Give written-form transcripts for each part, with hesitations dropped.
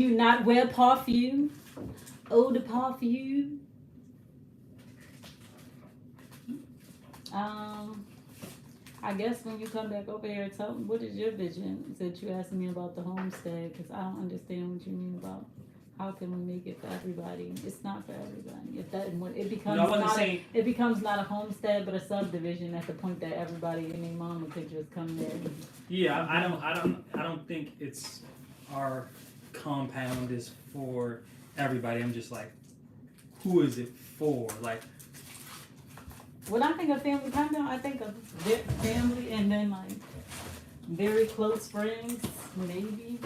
You not wear perfume? Eau de parfum? Um, I guess when you come back over here, tell me what is your vision? Since you asked me about the homestead, because I don't understand what you mean about how can we make it for everybody? It's not for everybody. If that when it becomes No, I wasn't not saying. it becomes not a homestead but a subdivision at the point that everybody and their mama could just come there. Yeah, I don't think it's our compound is for everybody. I'm just like, who is it for? Like, When I think of family compound, I think of family and then like very close friends, maybe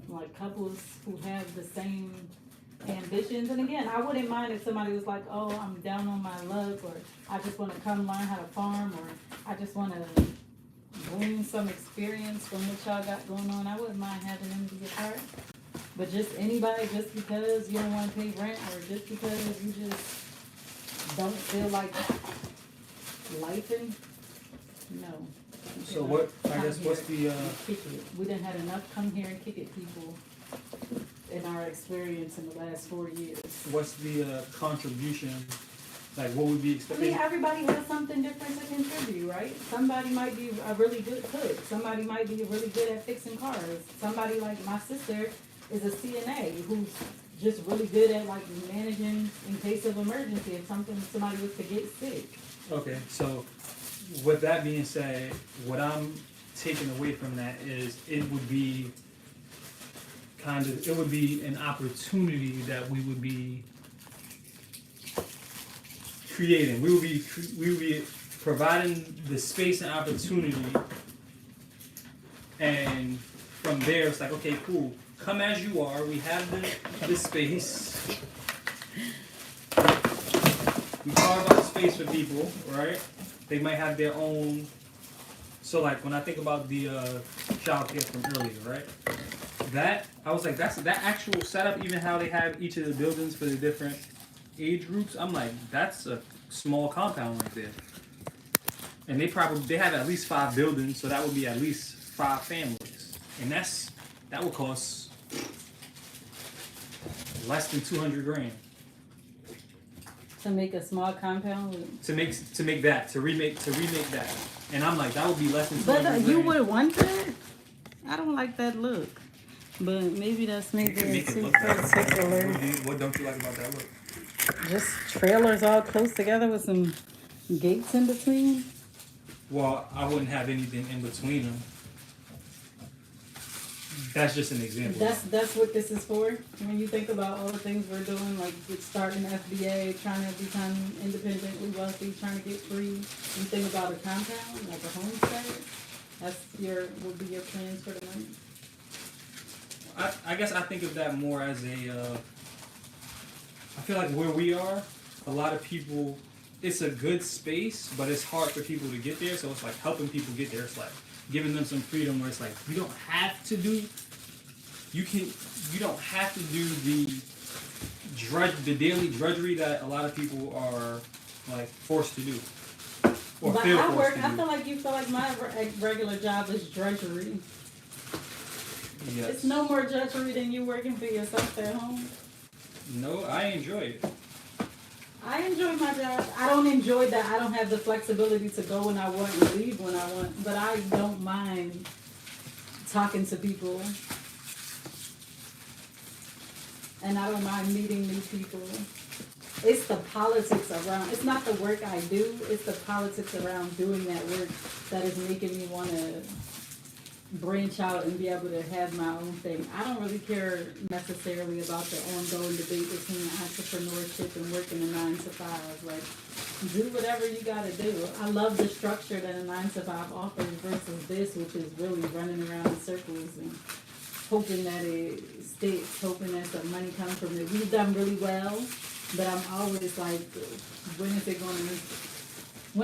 like couples who have the same ambitions. And again, I wouldn't mind if somebody was like, "Oh, I'm down on my luck," or "I just want to come learn how to farm," or "I just want to glean some experience from what y'all got going on." I wouldn't mind having them be a part. But just anybody, just because you don't want to pay rent, or just because you just don't feel like lifing, no. You so cannot what? I come guess what's here the and kick it. We done had enough come here and kick it people in our experience in the last 4 years. what's the contribution? Like, what would be I mean, expected? everybody has something different to contribute, right? Somebody might be a really good cook. Somebody might be really good at fixing cars. Somebody like my sister is a CNA who's just really good at like managing in case of emergency if somebody was to get sick. Okay, so with that being said, what I'm taking away from that is it would be an opportunity that we would be creating. We would be providing the space and opportunity, and from there it's like, okay, cool. Come as you are. We have the space. We carve out space for people, right? They might have their own. So like when I think about the child care from earlier, right? That I was like, that's that actual setup. Even how they have each of the buildings for the different age groups. I'm like, that's a small compound right there. And they have at least 5 buildings, so that would be at least 5 families, and that would cost less than 200 grand To make a small compound with. to remake that. And I'm like, that would be less than 200 But grand. you would want that? I don't like that look. But maybe that's You can maybe make it too look better. particular. What don't you like about that look? Just trailers all close together with some gates in between. Well, I wouldn't have anything in between them. That's just an example. That's what this is for. When you think about all the things we're doing, like with starting FBA, trying to become independently wealthy, trying to get free. You think about a compound, like a homestead. Would be your plans for the money. I guess I think of that more as a. I feel like where we are, a lot of people. It's a good space, but it's hard for people to get there. So it's like helping people get there. It's like giving them some freedom where it's like you don't have to do. You don't have to do the daily drudgery that a lot of people are like forced to do. Or But feel I forced work. to I do. feel like you feel like my regular job is drudgery. Yes. It's no more drudgery than you working for yourself at home. No, I enjoy it. I enjoy my job. I don't enjoy that I don't have the flexibility to go when I want and leave when I want. But I don't mind talking to people. And I don't mind meeting new people. It's the politics around. It's not the work I do. It's the politics around doing that work that is making me want to branch out and be able to have my own thing. I don't really care necessarily about the ongoing debate between entrepreneurship and working a 9 to 5. Like, do whatever you got to do. I love the structure that a 9 to 5 offers versus this, which is really running around in circles and hoping that it sticks, hoping that some money comes from it. We've done really well, but I'm always like, when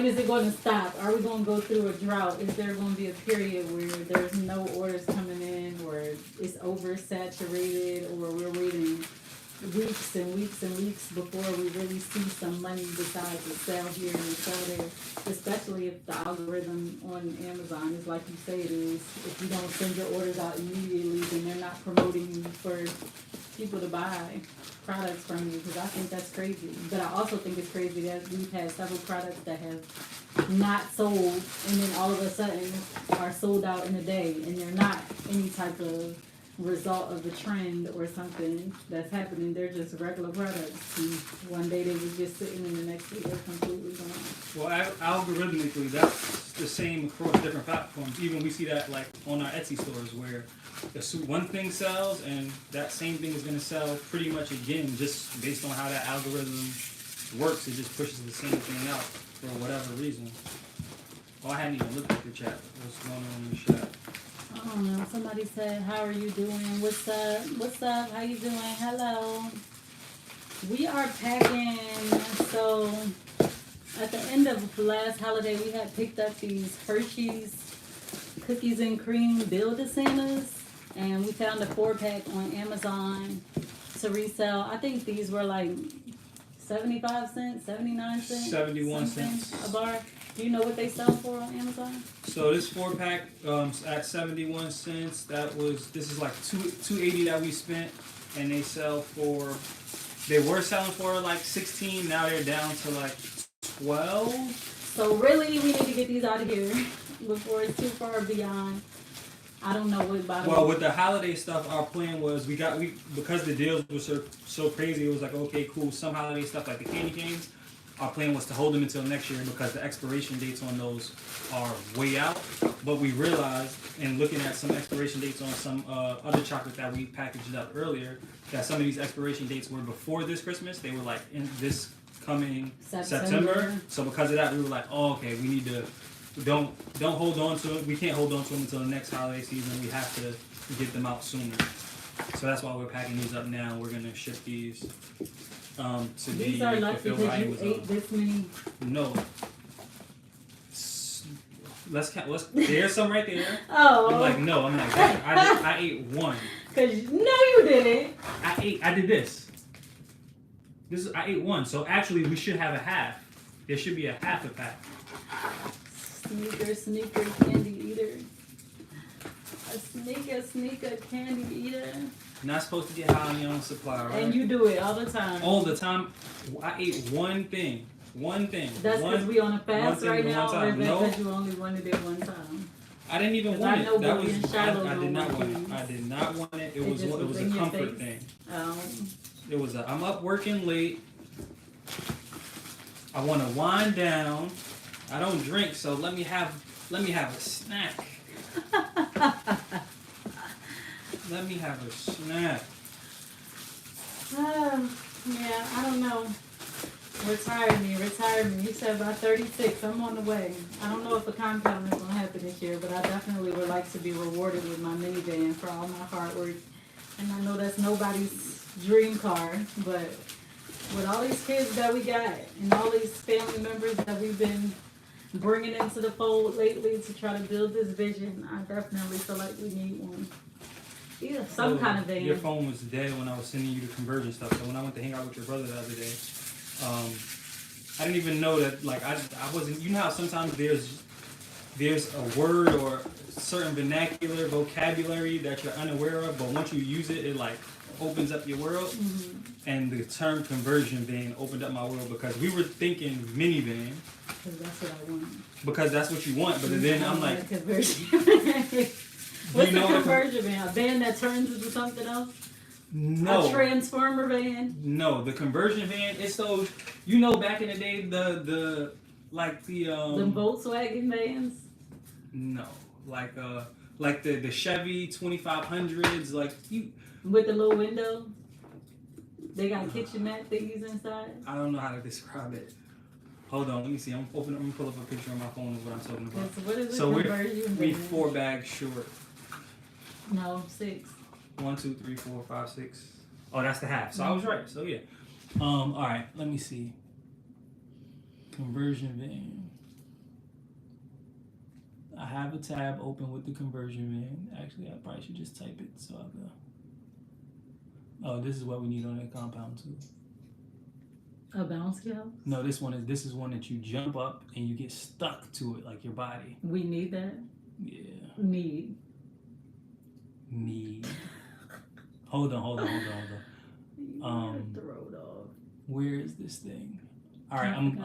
is it going to stop? Are we going to go through a drought? Is there going to be a period where there's no orders coming in, or it's oversaturated, or we're waiting weeks and weeks and weeks before we really see some money besides the sell here and the sell there. Especially if the algorithm on Amazon is like you say it is. If you don't send your orders out immediately, then they're not promoting you for people to buy products from you, because I think that's crazy. But I also think it's crazy that we've had several products that have not sold and then all of a sudden are sold out in a day, and they're not any type of result of the trend or something that's happening. They're just regular products, and one day they was just sitting and the next day they're completely gone. Well, algorithmically, that's the same across different platforms. Even we see that like on our Etsy stores where one thing sells and that same thing is going to sell pretty much again, just based on how that algorithm works. It just pushes the same thing out for whatever reason. Oh, I hadn't even looked at the chat. What's going on in the chat? I don't know. Somebody said, "How are you doing? What's up? What's up? How you doing? Hello." We are packing. So at the end of the last holiday, we had picked up these Hershey's cookies and cream Build-A-Santas, and we found a 4-pack on Amazon to resell. I think these were like 75 cents, 79 cents, 71 cents a bar. Do you know what they sell for on Amazon? So this 4-pack at 71 cents. This is like 280 that we spent, and they sell for. They were selling for like 16. Now they're down to like 12. So really, we need to get these out of here before it's too far beyond. I don't know what bottom. Well, with the holiday stuff, our plan was because the deals were so crazy. It was like, okay, cool. Some holiday stuff like the candy canes. Our plan was to hold them until next year because the expiration dates on those are way out. But we realized, in looking at some expiration dates on some other chocolate that we packaged up earlier, that some of these expiration dates were before this Christmas. They were like in this coming September. So because of that, we were like, oh, okay, we need to don't hold on to it. We can't hold on to them until the next holiday season. We have to get them out sooner. So that's why we're packing these up now. We're gonna ship these. To these are lucky because you ate this many. No. Let's count. There's some right there. Oh. I'm like, no. I'm like, I ate one. Cause no, you didn't. I did this. I ate one. So actually, we should have a half. There should be a half a pack. Sneaker candy eater. A sneaker candy eater. Not supposed to get high on your own supply, right? And you do it all the time. All the time. I ate one thing. That's because we on a fast right now, or because you only wanted it one time? I didn't even want it. That was I did not want it. I did not want it. It was a comfort thing. It was I'm up working late. I want to wind down. I don't drink, so let me have a snack. Let me have a snack. Yeah, I don't know. Retire me. You said by 36. I'm on the way. I don't know if the compound is going to happen this year, but I definitely would like to be rewarded with my minivan for all my hard work. And I know that's nobody's dream car, but with all these kids that we got and all these family members that we've been bringing into the fold lately to try to build this vision, I definitely feel like we need one. Yeah, some kind of van. Your phone was dead when I was sending you the conversion stuff. So when I went to hang out with your brother the other day, I didn't even know that. Like I wasn't. You know how sometimes there's a word or certain vernacular vocabulary that you're unaware of, but once you use it, it like opens up your world. Mm-hmm. And the term conversion van opened up my world because we were thinking minivan. Because that's what I want. Because that's what you want, but then I'm like. Conversion. What's a conversion van? A van that turns into something else? No. A transformer van? No, the conversion van, it's those, back in the day, the Volkswagen vans? No. Like the Chevy 2500s, like you. With the little window? They got kitchenette thingies inside? I don't know how to describe it. Hold on, let me see. I'm gonna pull up a picture on my phone of what I'm talking about. So what is so conversion we're 4 bags short. No, 6. 1, 2, 3, 4, 5, 6. Oh, that's the half. So I was right. So yeah. All right. Let me see. Conversion van. I have a tab open with the conversion van. Actually, I probably should just type it. So I'll go. Oh, this is what we need on that compound too. A bounce house? No, this is one that you jump up and you get stuck to it like your body. We need that? Yeah. Need. Hold on. Throw it off. Where is this thing? All right, I'm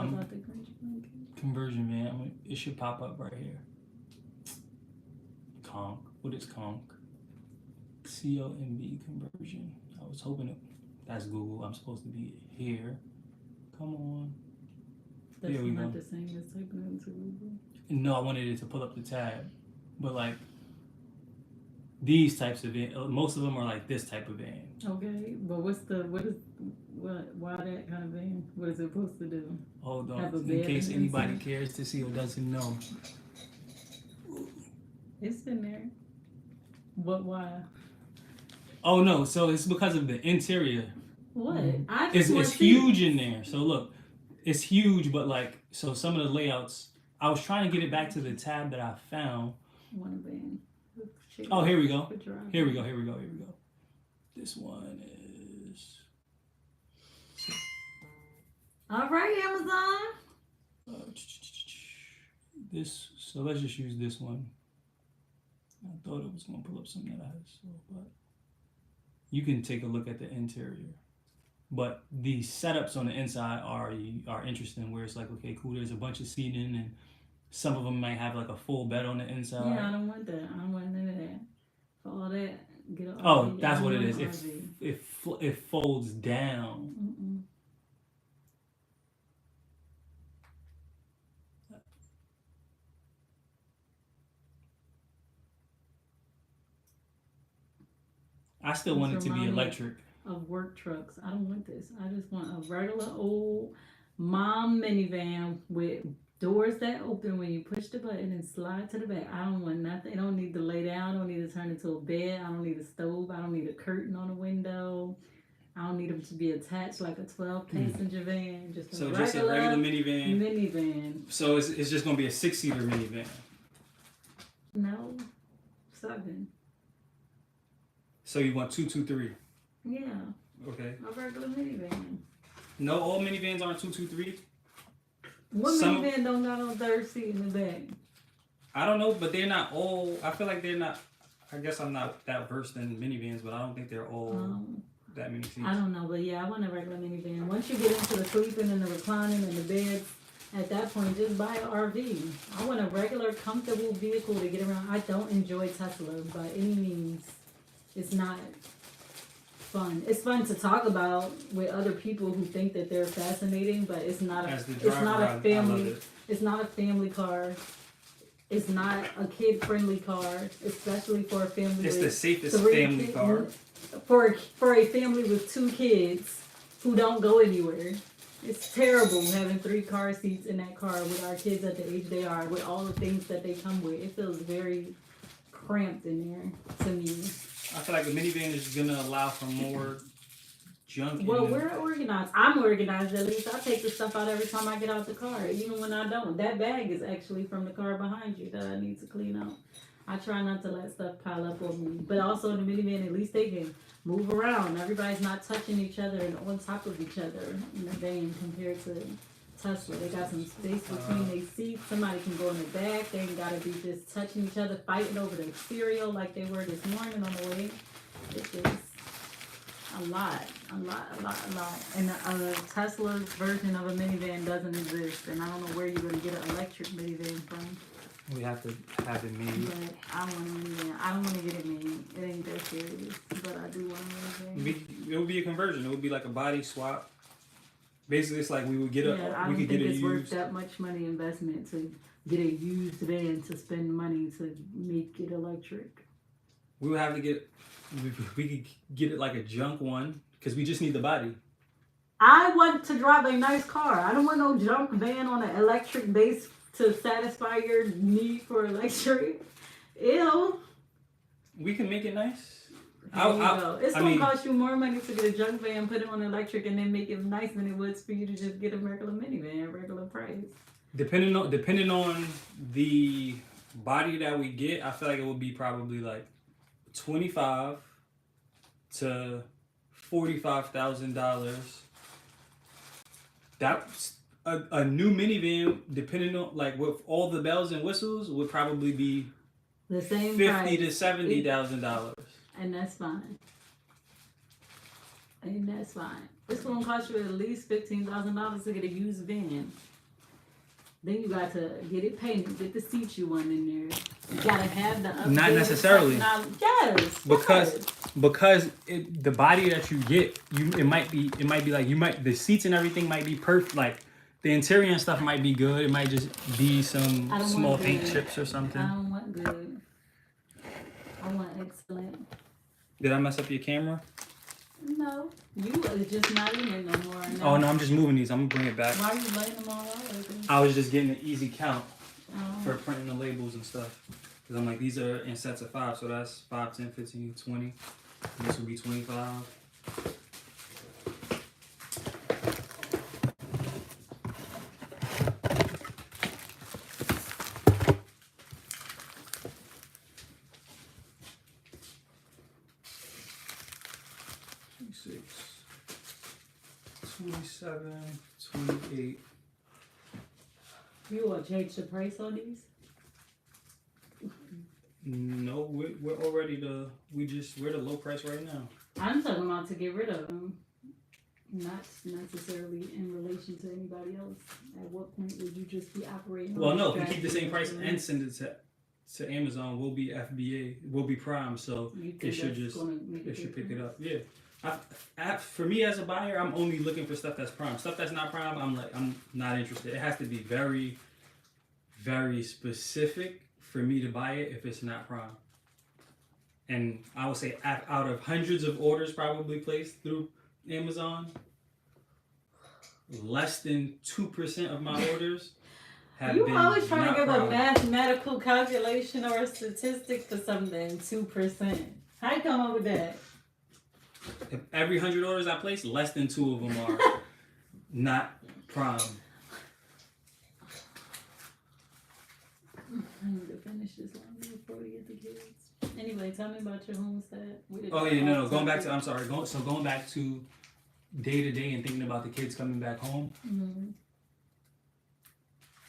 conversion van. It should pop up right here. Conk. What is conk? COMB conversion. I was hoping that's Google. I'm supposed to be here. Come on. That's here we not go. the same as typing it into Google. No, I wanted it to pull up the tab, but like these types of van, most of them are like this type of van. Okay, but why that kind of van? What is it supposed to do? Hold on, in case anybody cares to see or doesn't know. It's in there. But why? Oh no, so it's because of the interior. What? It's huge in there. So look, it's huge, but like, so some of the layouts, I was trying to get it back to the tab that I found. One van. Oh, here we go. Here we go. This one is. All right, Amazon. So let's just use this one. I thought it was going to pull up something that I saw, but you can take a look at the interior. But the setups on the inside are interesting, where it's like, okay, cool, there's a bunch of seating, and some of them might have like a full bed on the inside. Yeah, I don't want that. I don't want none of that. For all that, get an RV. Oh, that's what it is. It folds down. Mm-mm. I still want it to be electric. Of work trucks. I don't want this. I just want a regular old mom minivan with doors that open when you push the button and slide to the back. I don't want nothing. I don't need to lay down. I don't need to turn into a bed. I don't need a stove. I don't need a curtain on the window. I don't need them to be attached like a 12-passenger van. Just a regular minivan. So it's just going to be a 6-seater minivan? No, 7. So you want 223? Yeah. Okay. A regular minivan. No, all minivans aren't 223? What minivan don't got on third seat in the back? I don't know, but they're not all. I feel like they're not. I guess I'm not that versed in minivans, but I don't think they're all that many seats. I don't know, but yeah, I want a regular minivan. Once you get into the sleeping and the reclining and the beds, at that point, just buy an RV. I want a regular, comfortable vehicle to get around. I don't enjoy Tesla by any means. It's not fun. It's fun to talk about with other people who think that they're fascinating, but it's not a family. It's not a family car. It's not a kid-friendly car, especially for a family. It's the safest family car. For a family with 2 kids who don't go anywhere. It's terrible having 3 car seats in that car with our kids at the age they are, with all the things that they come with. It feels very cramped in there to me. I feel like a minivan is going to allow for more junk. Well, we're organized. I'm organized at least. I take the stuff out every time I get out the car, even when I don't. That bag is actually from the car behind you that I need to clean out. I try not to let stuff pile up on me. But also in the minivan, at least they can move around. Everybody's not touching each other and on top of each other in the van compared to Tesla. They got some space between their seats. Somebody can go in the back. They ain't got to be just touching each other, fighting over the cereal like they were this morning on the way. It's just a lot. And Tesla's version of a minivan doesn't exist. And I don't know where you're going to get an electric minivan from. We have to have it made. But I want a minivan. I don't want to get it made. It ain't that serious. But I do want a minivan. It would be a conversion. It would be like a body swap. Basically, it's like we would get I don't think it's worth that much money investment to get a used van to spend money to make it electric. We would have to get. We could get it like a junk one because we just need the body. I want to drive a nice car. I don't want no junk van on an electric base to satisfy your need for electric. Ew. We can make it nice. It's going to cost you more money to get a junk van, put it on electric, and then make it nice than it would for you to just get a regular minivan, regular price. Depending on the body that we get, I feel like it would be probably like $25,000 to $45,000. That's a new minivan, depending on like with all the bells and whistles, would probably be the same $50,000 price. to $70,000. And that's fine. And that's fine. It's gonna cost you at least $15,000 to get a used van. Then you got to get it painted, get the seats you want in there. You gotta have the updated Not necessarily. Yes. Because the body that you get, it might be like the seats and everything might be perfect. Like the interior and stuff might be good. It might just be some small paint chips or something. I don't want good. I want excellent. Did I mess up your camera? No, you are just not in it no more. Now. Oh no, I'm just moving these. I'm gonna bring it back. Why are you laying them all out like this? I was just getting an easy count for printing the labels and stuff. Because I'm like, these are in sets of 5, so that's 5, 10, 15, 20. And this would be 25. 27, 28. You want to change the price on these? No, we're already we're the low price right now. I'm talking about to get rid of them. Not necessarily in relation to anybody else. At what point would you just be operating? Well, no, if we keep the same price and send it to Amazon, we'll be FBA, we'll be Prime, so it should pick it up. Yeah. For me as a buyer, I'm only looking for stuff that's Prime. Stuff that's not Prime, I'm not interested. It has to be very, very specific for me to buy it if it's not Prime. And I would say out of hundreds of orders probably placed through Amazon, less than 2% of my orders have been. You always trying to give a mathematical calculation or a statistic for something. 2%. How you come up with that? If every 100 orders I place, less than 2 of them are not Prime. I need to finish this one before we get the kids. Anyway, tell me about your homestead. Oh yeah, no. Going back to day to day and thinking about the kids coming back home. Mm-hmm.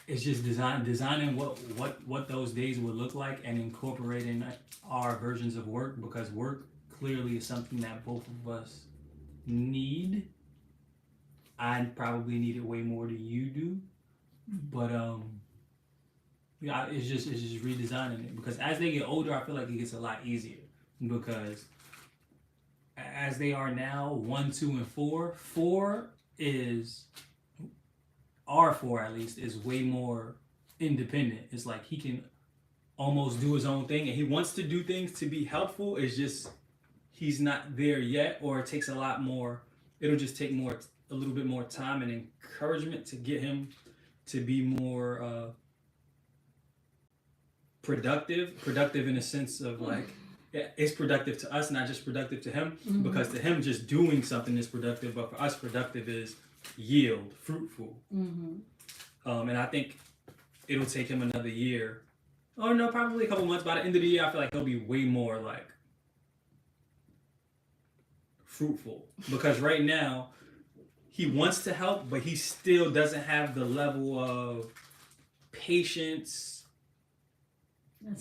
It's just designing what those days would look like and incorporating our versions of work, because work clearly is something that both of us need. I probably need it way more than you do, but yeah, it's just redesigning it, because as they get older, I feel like it gets a lot easier, because as they are now 1, 2, and 4, 4 is R4 at least is way more independent. It's like he can almost do his own thing, and he wants to do things to be helpful. It's just he's not there yet, or it takes a lot more. It'll just take a little bit more time and encouragement to get him to be more productive in a sense of like, yeah, it's productive to us, not just productive to him. Mm-hmm. Because to him, just doing something is productive, but for us, productive is yield, fruitful. Mm-hmm. And I think it'll take him another year, or no, probably a couple months. By the end of the year, I feel like he'll be way more like fruitful, because right now he wants to help, but he still doesn't have the level of patience.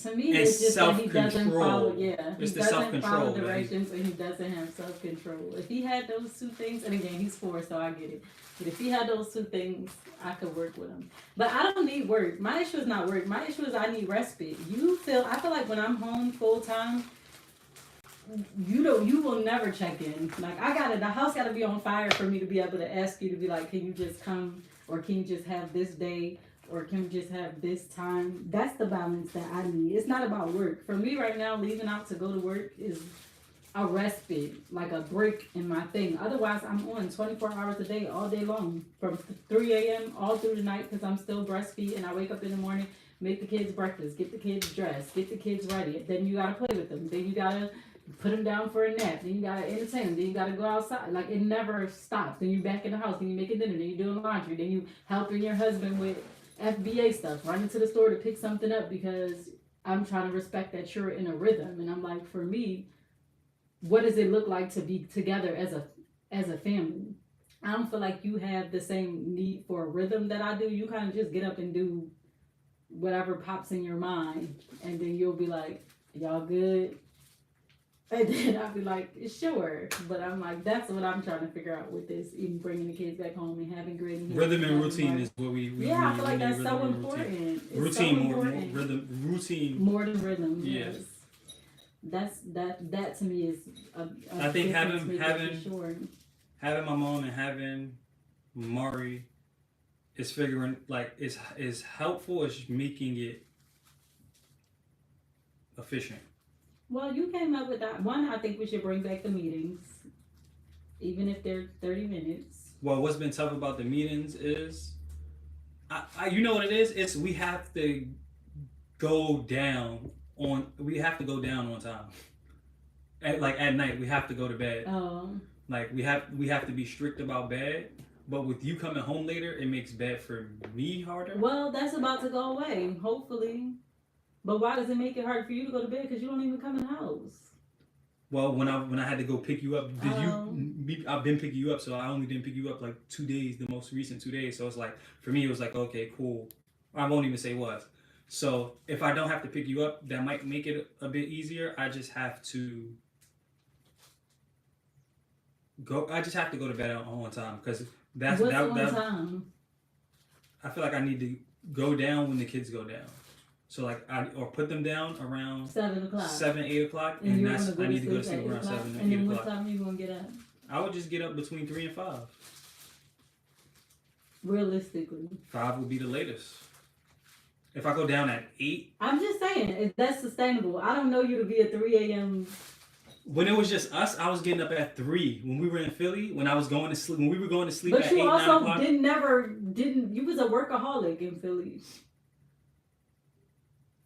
To me, it's just that he doesn't follow. Yeah, he doesn't follow directions, and he doesn't have self-control. If he had those 2 things, and again, he's 4, so I get it. But if he had those 2 things, I could work with him. But I don't need work. My issue is not work. My issue is I need respite. I feel like when I'm home full time, you will never check in. Like the house gotta be on fire for me to be able to ask you to be like, can you just come, or can you just have this day, or can we just have this time? That's the balance that I need. It's not about work. For me right now, leaving out to go to work is a respite, like a break in my thing. Otherwise, I'm on 24 hours a day, all day long, from 3 a.m. all through the night, because I'm still breastfeeding. I wake up in the morning, make the kids breakfast, get the kids dressed, get the kids ready. Then you gotta play with them. Then you gotta put them down for a nap. Then you gotta entertain them. Then you gotta go outside. Like, it never stops. Then you back in the house. Then you making dinner. Then you doing laundry. Then you helping your husband with FBA stuff, running to the store to pick something up, because I'm trying to respect that you're in a rhythm. And I'm like, for me, what does it look like to be together as a family? I don't feel like you have the same need for a rhythm that I do. You kind of just get up and do whatever pops in your mind, and then you'll be like, y'all good? And then I'll be like, sure. But I'm like, that's what I'm trying to figure out with this, even bringing the kids back home and having great rhythm and routine is what we yeah, I feel like that's so important. Routine, so more important. rhythm, routine More than rhythm, yes. That to me is a I think sure. having my mom and having Mari is figuring like is helpful. It's making it efficient. Well, you came up with that one. I think we should bring back the meetings, even if they're 30 minutes. Well, what's been tough about the meetings is, you know what it is? It's we have to go down we have to go down on time. At night, we have to go to bed. Like we have to be strict about bed. But with you coming home later, it makes bed for me harder. Well, that's about to go away, hopefully. But why does it make it hard for you to go to bed? Because you don't even come in the house. Well, when I had to go pick you up, I've been picking you up, so I only didn't pick you up like 2 days, the most recent 2 days. So it's like for me, it was like okay, cool. I won't even say was. So if I don't have to pick you up, that might make it a bit easier. I just have to go. I just have to go to bed on time because that's time? I feel like I need to go down when the kids go down. So like or put them down around 7:00, 8 o'clock, and that's I need to go to sleep around 7 and 8 then o'clock. what time are you gonna get up? I would just get up between 3 and 5. Realistically, 5 would be the latest. If I go down at 8, I'm just saying if that's sustainable. I don't know you to be a 3 a.m. When it was just us, I was getting up at 3. When we were in Philly, when I was going to sleep, when we were going to sleep but at 8, 9 o'clock. But you also didn't. You was a workaholic in Philly.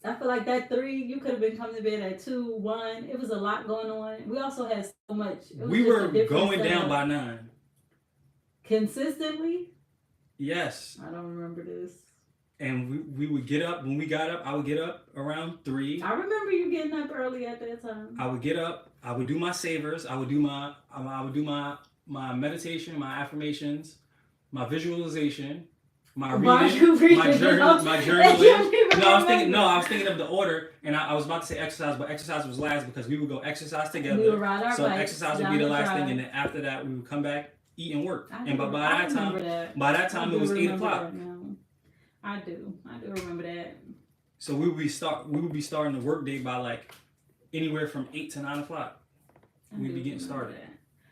I feel like that 3, you could have been coming to bed at 2, 1. It was a lot going on. We also had so much. We were going down by 9. Consistently? Yes. I don't remember this. And we would get up. When we got up, I would get up around 3. I remember you getting up early at that time. I would get up. I would do my savers. I would do my meditation, my affirmations, my visualization, my reading, my journaling. I was thinking of the order, and I was about to say exercise, but exercise was last because we would go exercise together. We would ride our bikes, exercise would be the last thing, and then after that, we would come back, eat, and work. And by that time, it was 8 o'clock. I do remember that. So we would be starting the work day by like anywhere from 8 to 9 o'clock. We'd be getting started.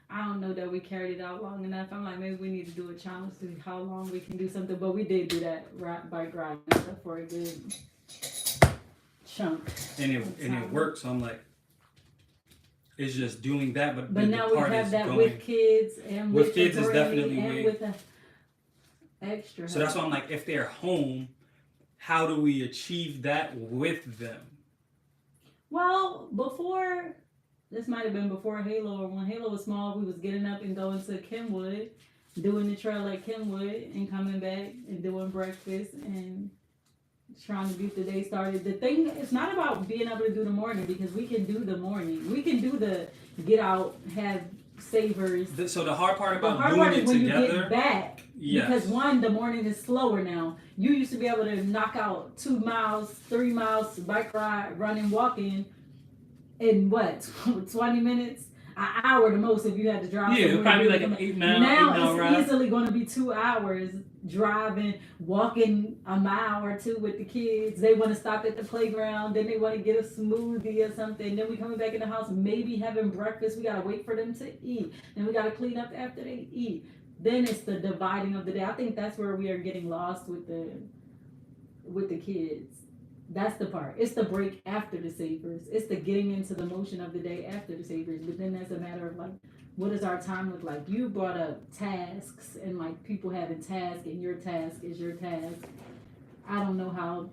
I don't know that we carried it out long enough. I'm like, maybe we need to do a challenge to see how long we can do something. But we did do that bike riding stuff for a good chunk. And it worked. So I'm like, it's just doing that. But now we have that with kids and with kids is definitely and with the extra. So that's why I'm like, if they're home, how do we achieve that with them? Well, this might have been before Halo, or when Halo was small, we was getting up and going to Kenwood, doing the trail at Kenwood, and coming back and doing breakfast and trying to get the day started. The thing, it's not about being able to do the morning, because we can do the morning. We can do the get out, have savers. So the hard part about doing it when together, you get back. Yes. Because one, the morning is slower now. You used to be able to knock out 2 miles, 3 miles, bike ride, running, walking in what, 20 minutes? An hour the most if you had to drive. Yeah, it'd probably be like an 8 mile. Now it's easily going to be 2 hours driving, walking a mile or 2 with the kids. They want to stop at the playground, then they want to get a smoothie or something. Then we coming back in the house, maybe having breakfast. We got to wait for them to eat. Then we got to clean up after they eat. Then it's the dividing of the day. I think that's where we are getting lost with the kids. That's the part. It's the break after the savers. It's the getting into the motion of the day after the savers. But then that's a matter of like, what does our time look like? You brought up tasks and like people having tasks, and your task is your task. I don't know how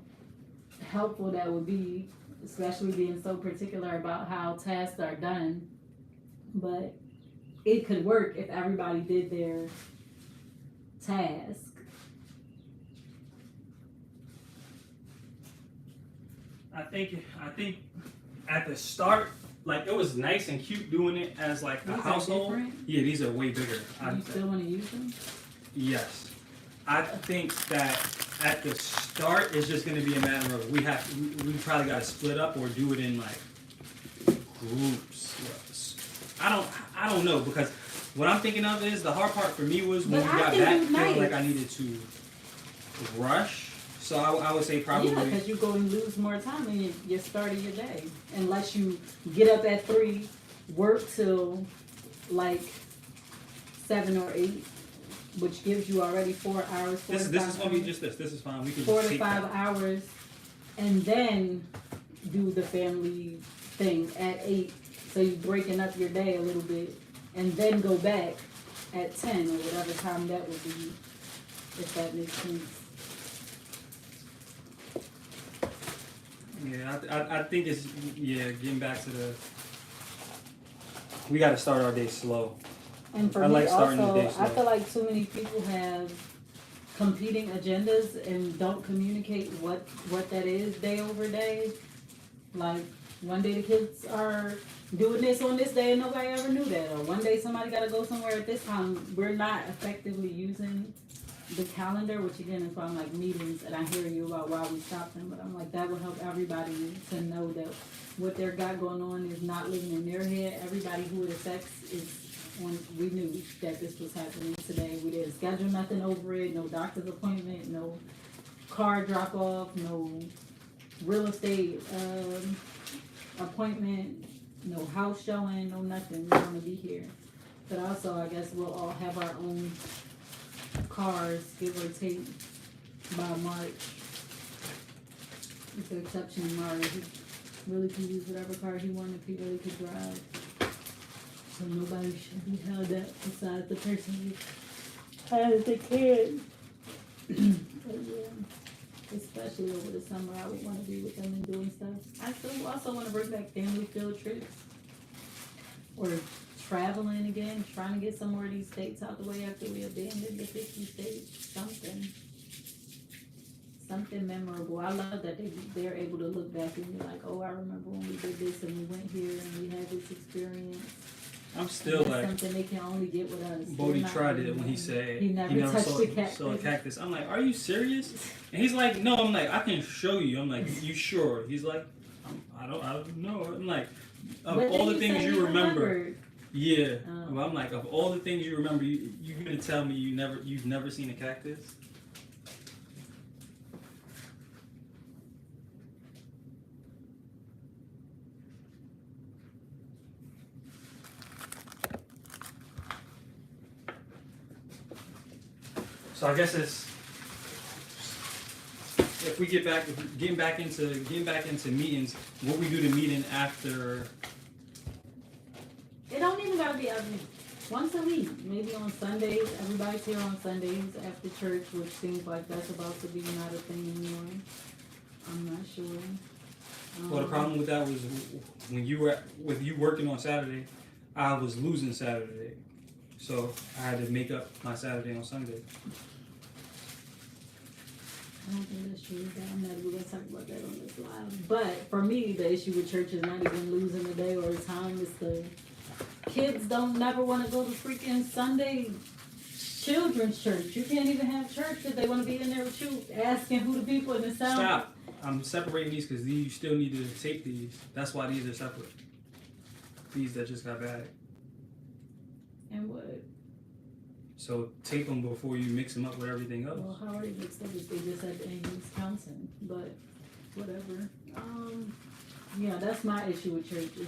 helpful that would be, especially being so particular about how tasks are done. But it could work if everybody did their task. I think at the start like it was nice and cute doing it as like a These are household. different? Yeah, these are way bigger. You still want to use them? Yes, I think that at the start it's just going to be a matter of we probably got to split up or do it in like groups. I don't know, because what I'm thinking of is the hard part for me was when we got back feeling like I needed to rush. So I would say probably. Yeah, because you're going to lose more time in your start of your day. Unless you get up at 3, work till like 7 or 8, which gives you already 4 hours. This is going to be just this. This is fine. We can 4 just to 5 hours, and then do the family thing at 8. So you're breaking up your day a little bit, and then go back at 10 or whatever time that would be, if that makes sense. Yeah, I think it's, getting back to we got to start our day slow. And for me also, I feel like too many people have competing agendas and don't communicate what that is day over day. Like, one day the kids are doing this on this day and nobody ever knew that. Or one day somebody got to go somewhere at this time. We're not effectively using the calendar, which again is why I'm like meetings, and I hear you about why we stopped them, but I'm like, that will help everybody to know that what they've got going on is not living in their head. Everybody who it affects is on. We knew that this was happening today. We didn't schedule nothing over it, no doctor's appointment, no car drop off, no real estate appointment, no house showing, no nothing. We're gonna be here. But also, I guess we'll all have our own cars, give or take, by March. With the exception of Mario, he really can use whatever car he wanted if he really could drive. So nobody should be held up besides the person who has the kid. But yeah, especially over the summer, I would want to be with them and doing stuff. I still also want to bring back family field trips. Or traveling again, trying to get some more of these states out the way after we abandoned the 50 states. Something memorable. I love that they're able to look back and be like, oh, I remember when we did this and we went here and we had this experience. I'm still like something they can only get with us. Bodie tried it when he said he never touched saw a cactus. I'm like, are you serious? And he's like, no. I'm like, I can show you. I'm like, you sure? He's like, I don't know. I'm like, of all the things you remember. Yeah, well, I'm like, of all the things you remember, you're gonna tell me you've never seen a cactus? So I guess it's if we getting back into meetings, what we do the meeting after. It don't even gotta be once a week. Maybe on Sundays. Everybody's here on Sundays after church, which seems like that's about to be not a thing anymore. I'm not sure. Well, the problem with that was when you were with you working on Saturday, I was losing Saturday, so I had to make up my Saturday on Sunday. I don't think that's true. I'm not even gonna talk about that on this live. But for me, the issue with church is not even losing a day or a time. It's the kids don't never want to go to freaking Sunday children's church. You can't even have church if they want to be in there with you asking who the people in the sound. Stop. I'm separating these because you still need to tape these. That's why these are separate. These that just got bad. And what? So tape them before you mix them up with everything else. Well, how are you mixed up if they just had in Wisconsin? But whatever. Yeah, that's my issue with church is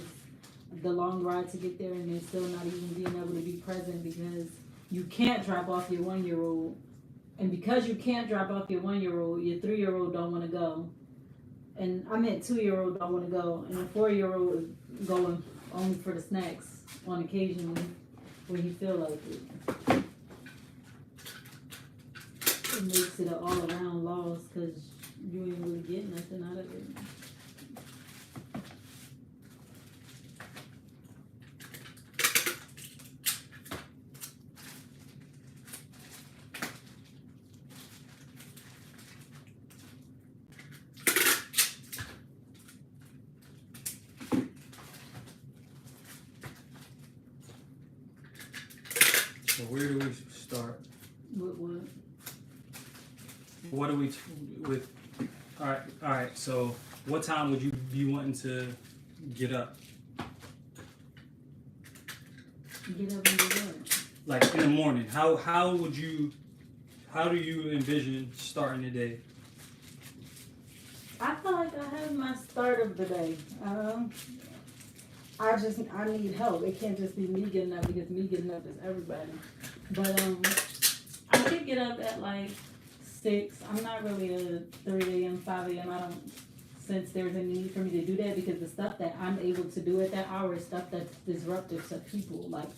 the long ride to get there and then still not even being able to be present because you can't drop off your 1-year-old. And because you can't drop off your 1-year-old, your 3-year-old don't want to go. And I meant 2-year-old don't want to go. And the 4-year-old is going only for the snacks on occasion when he feel like it. It makes it an all-around loss because you ain't really getting nothing out of it. So where do we start? What? What do we with? All right. So what time would you be wanting to get up? Get up and do what? Like in the morning. How do you envision starting the day? I feel like I have my start of the day. I need help. It can't just be me getting up because me getting up is everybody. But I could get up at like 6. I'm not really a 3 a.m., 5 a.m. I don't sense there's a need for me to do that because the stuff that I'm able to do at that hour is stuff that's disruptive to people, like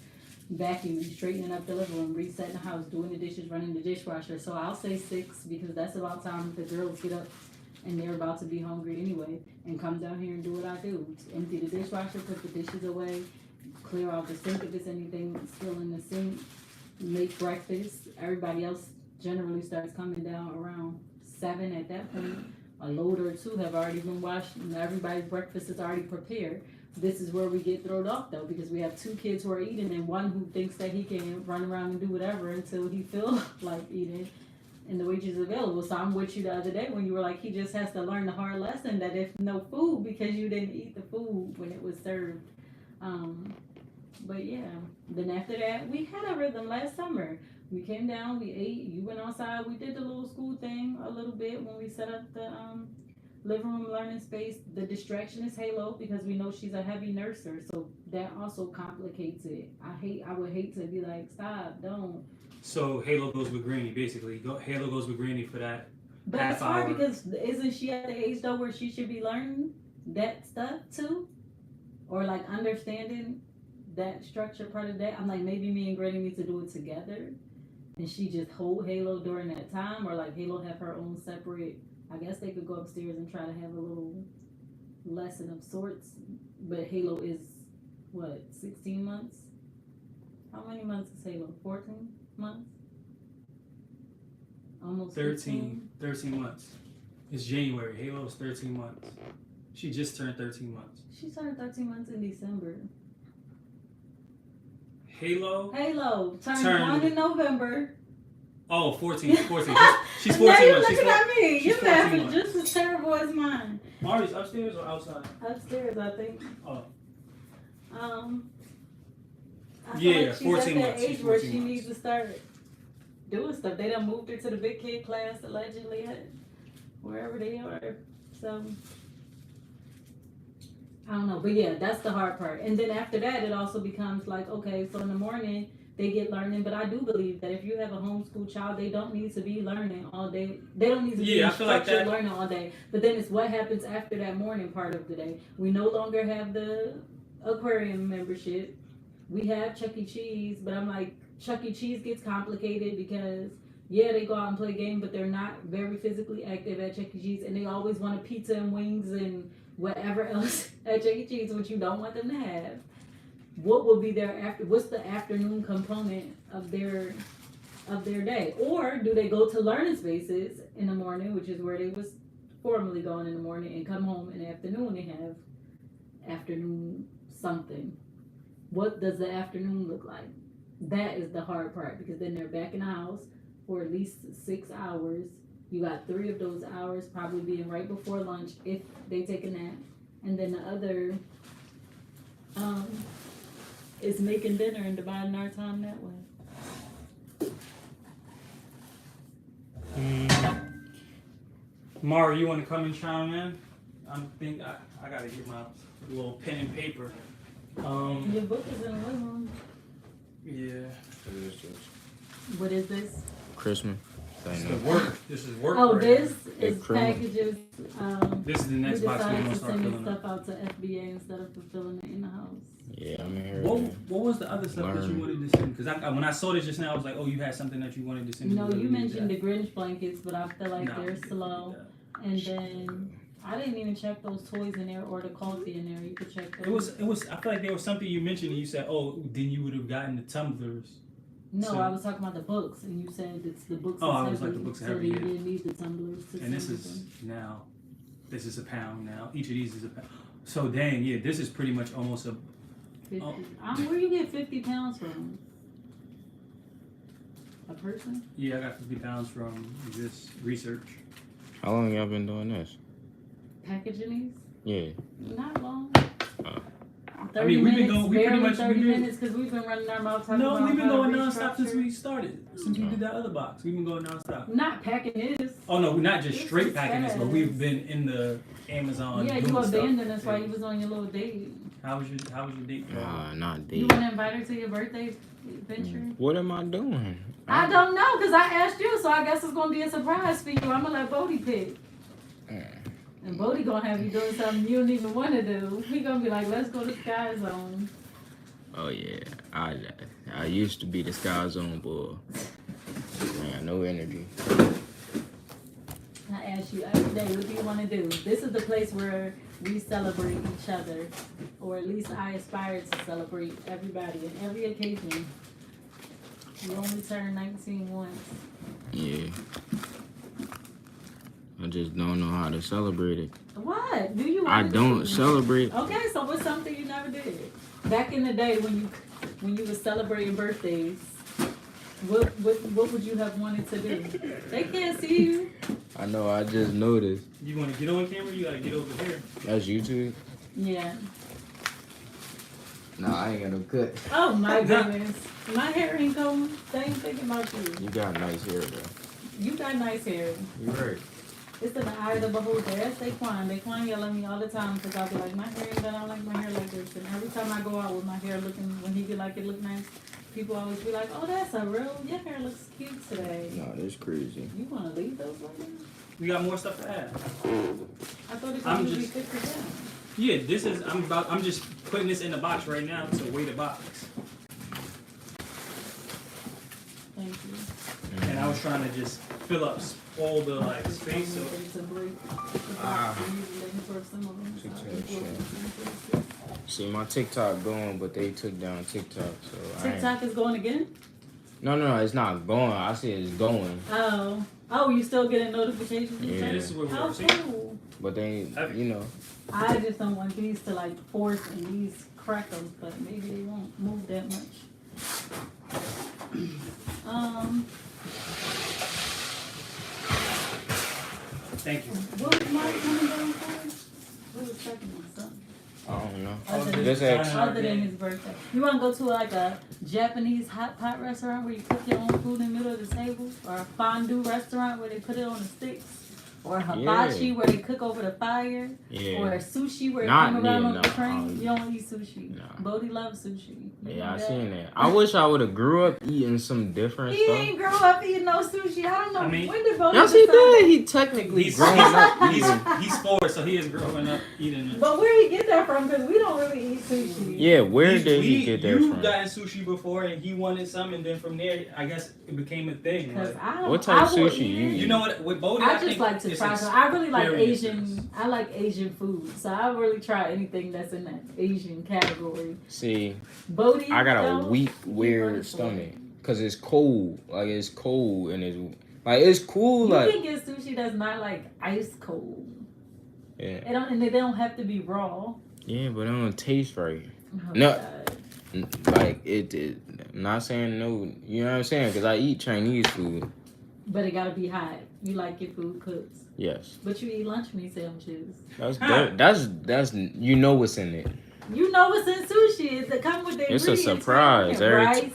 vacuuming, straightening up the living room, resetting the house, doing the dishes, running the dishwasher. So I'll say 6 because that's about time the girls get up and they're about to be hungry anyway and come down here and do what I do. Empty the dishwasher, put the dishes away, clear out the sink if there's anything still in the sink, make breakfast. Everybody else generally starts coming down around 7 at that point. A load or two have already been washed and everybody's breakfast is already prepared. This is where we get thrown off though because we have 2 kids who are eating and one who thinks that he can run around and do whatever until he feels like eating and the waitress is available. So I'm with you the other day when you were like, he just has to learn the hard lesson that if no food because you didn't eat the food when it was served. But yeah, then after that, we had a rhythm last summer. We came down, we ate, you went outside, we did the little school thing a little bit when we set up the living room learning space. The distraction is Halo because we know she's a heavy nurser, so that also complicates it. I would hate to be like, stop, don't. So Halo goes with Greenie, basically. Halo goes with Greenie for that. But half it's hard hour. because isn't she at the age though where she should be learning that stuff too? Or like understanding that structure part of that? I'm like, maybe me and Granny need to do it together. And she just hold Halo during that time, or like Halo have her own separate. I guess they could go upstairs and try to have a little lesson of sorts. But Halo is what, 16 months? How many months is Halo? 14 months? Almost 13 months. It's January. Halo's 13 months. She just turned 13 months. She turned 13 months in December. Halo turned 1 in November. Oh, 14. She's 14 now you're months. looking at me. Your math is months. just as terrible as mine. Mari's upstairs or outside? Upstairs, I think. Oh. I Yeah, feel like she's 14 at months. that age She's where 14 she months. needs to start doing stuff. They done moved her to the big kid class allegedly at wherever they are. So I don't know, but yeah, that's the hard part. And then after that, it also becomes like, okay, so in the morning they get learning, but I do believe that if you have a homeschool child, they don't need to be learning all day. They don't need to be structured learning all day. But then it's what happens after that morning part of the day. We no longer have the aquarium membership. We have Chuck E. Cheese, but I'm like, Chuck E. Cheese gets complicated because yeah, they go out and play games, but they're not very physically active at Chuck E. Cheese, and they always want a pizza and wings and whatever else at Chuck E. Cheese, which you don't want them to have. What will be their what's the afternoon component of their day? Or do they go to learning spaces in the morning, which is where they was formerly going in the morning, and come home in the afternoon? They have afternoon something. What does the afternoon look like? That is the hard part because then they're back in the house for at least 6 hours. You got 3 of those hours probably being right before lunch if they take a nap, and then the other is making dinner and dividing our time that way. Mara, you want to come and chime in? I gotta get my little pen and paper. Your book is in the living room. Yeah. What is this? Christmas. This is work. Oh, right this here. is packages. This is the next we box we're decided gonna to start send this filling stuff up. out to FBA instead of fulfilling it in the house. Yeah, I'm here. What was the other stuff that you wanted to send? Because when I saw this just now, I was like, oh, you had something that you wanted to send. No, you mentioned the Grinch blankets, but I feel like they're slow. And then I didn't even check those toys in there or the coffee in there. You could check those. It was. I feel like there was something you mentioned, and you said, oh, then you would have gotten the tumblers. No, So- I was talking about the books, and you said it's the books. Oh, is I was heavy, like, the books are so heavy, you yeah. didn't need the tumblers to And this send is them. now. This is a pound now. Each of these is a pound. So dang, yeah, this is pretty much almost a. 50. Oh. Where you get 50 pounds from? A person? Yeah, I got 50 pounds from this research. How long y'all been doing this? Packaging these? Yeah. Not long. 30 I mean, we've been minutes, going. We pretty barely much 30 we been, minutes because we've been running our mouth talking No, about we've been how to going nonstop since restructure. we started. Since we did that other box, we've been going nonstop. Not packing this. Oh no, we're not just This straight is packing this, but fast. we've been in the Amazon. Yeah, doing you stuff. abandoned us while you was on your little date. How was your date? Not You dead. want to invite her to your birthday adventure? What am I doing? I don't know, because I asked you, so I guess it's going to be a surprise for you. I'm going to let Bodie pick. And Bodie going to have you doing something you don't even want to do. He going to be like, let's go to Sky Zone. Oh yeah, I used to be the Sky Zone boy. Man, no energy. I ask you every day, what do you want to do? This is the place where we celebrate each other, or at least I aspire to celebrate everybody and every occasion. You only turn 19 once. Yeah. I just don't know how to celebrate it. What? Do you I want to don't do? celebrate. Okay, so what's something you never did? Back in the day when you were celebrating birthdays, what would you have wanted to do? They can't see you. I know, I just noticed. You want to get on camera? You gotta get over here. That's YouTube? Yeah. No, I ain't got no cut. Oh my goodness. My hair ain't going. They ain't thinking about you. You got nice hair though. You got nice hair. You're right. It's in the eye of the beholder. That's Daquan. Daquan yell at me all the time because I'll be like, my hair ain't done. I like my hair like this. And every time I go out with my hair looking, when he be like, it look nice, people always be like, oh, that's a real, your hair looks cute today. No, that's crazy. You want to leave those right now? We got more stuff to add. I thought it I'm was be just- 50 down. Yeah, this is. I'm just putting this in the box right now to weigh the box. Thank you. And I was trying to just fill up all the like Just space. So want me to break the box. Ah. I'm usually looking for some of them. So I TikTok, can pull them. See, my TikTok going, but they took down TikTok, so I ain't. TikTok is going again? No, it's not going. I see it's going, Oh, you still getting notifications? and Yeah. stuff? this is what How we're seeing. cool. but they, you know. I just don't want these to like force and these crack them, but maybe they won't move that much. Thank you. What was Mark coming down for? What was second on something? I don't know. Other than, Just ask. other than his birthday. You want to go to like a Japanese hot pot restaurant where you cook your own food in the middle of the table? Or a fondue restaurant where they put it on the sticks? Or hibachi Yeah. where they cook over the fire? Yeah. Or sushi where it Not come around me, on the no. train? You don't eat sushi. No. Bodie loves sushi. You Yeah, know I that? seen that. I wish I would have grew up eating some different He stuff. ain't grow up eating no sushi. I don't know. I mean- When did Bodie Yes, he decide did. that? He technically He's grown up eating. he's 4, so he is growing up eating it. But where he get that from? Because we don't really eat sushi. Yeah, where did he get that You from? gotten sushi before, and he wanted some, and then from there, I guess it became a thing. Because Like, I don't. What type I of would sushi eat you it. eat? you know what? With Bodie, I just think like to it's try some. I really like experiences. Asian. I like Asian food, so I really try anything that's in that Asian category. See, Bodie, I got a though, weak, running weird for stomach. it. Cause it's cold. Like it's cold and it's like it's cool. You Like can get sushi that's not like ice cold. yeah, It don't, and they don't have to be raw. yeah, but it don't taste right. Oh, No. God. Like it. I'm not saying no. You know what I'm saying? Cause I eat Chinese food. But it gotta be hot. You like your food cooked. Yes, But you eat lunch meat sandwiches. that's you know what's in it. You know what's in sushi. It come with the It's a ingredients, surprise. right? Every Rice,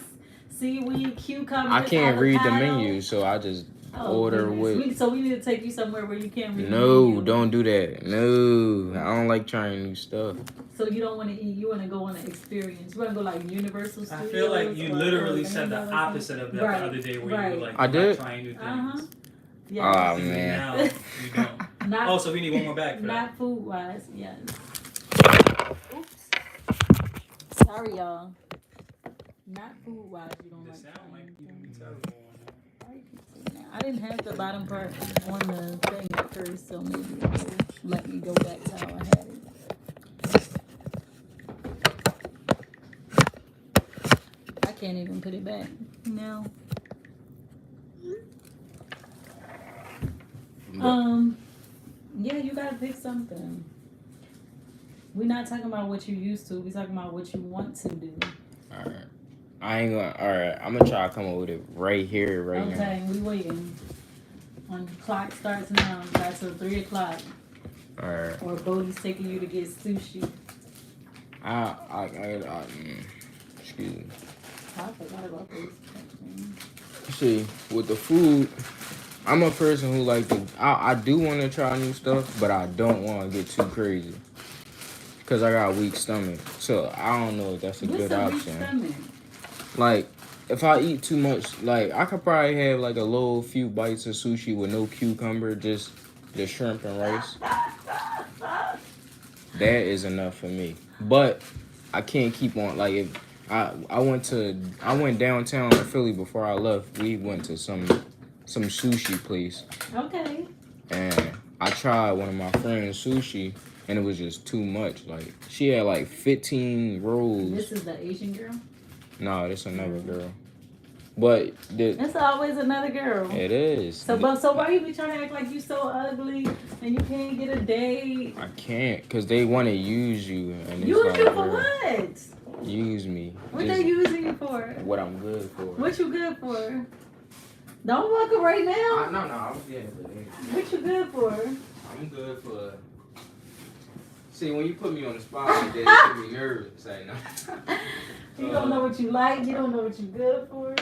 seaweed, cucumber. I can't read the avocado. menu, so I just Oh, order goodness. with. So we need to take you somewhere where you can't read the No, menu. don't do that. No, I don't like trying new stuff. So you don't want to eat. You want to go on an experience. You want to go like Universal I Studios. feel like you or literally said the Orlando or opposite of that Right, the other day, where right. you were like, I "I'm did? not trying new things." Uh-huh. Oh Yes. And man. now you don't. Not, Oh, so we need one more bag for that. not food wise. Yes. Oops. Sorry, y'all. Not food wise. You don't The like. sound might Chinese even be food. terrible on that. I didn't have the bottom part on the thing at first, so maybe it will let me go back to how I had it. I can't even put it back. No. Yeah, you gotta pick something. We're not talking about what you used to. We're talking about what you want to do. All right. I ain't gonna. All right, I'm gonna try to come up with it right here, right now. Okay, we waiting. When the clock starts now, that's till 3 o'clock. All right. Or Bodie's taking you to get sushi. Excuse me. I forgot about this. See, with the food, I'm a person who like to. I do want to try new stuff, but I don't want to get too crazy. Cause I got a weak stomach, so I don't know if that's a good option. Like, if I eat too much, like I could probably have like a little few bites of sushi with no cucumber, just the shrimp and rice. That is enough for me. But I can't keep on like if I went downtown in Philly before I left. We went to some sushi place. Okay. And I tried one of my friends' sushi. And it was just too much. Like, she had like 15 rolls. This is the Asian girl? No, this another girl. But it's always another girl. It is. So why you be trying to act like you so ugly and you can't get a date? I can't, cause they want to use you. And use like, you for what? Use me. What they using you for? What I'm good for. What you good for? Don't walk it right now. No, I'm good. What you good for? I'm good for. See, when you put me on the spot like that, it makes me nervous. Like, no. You don't know what you like. You don't know what you good for.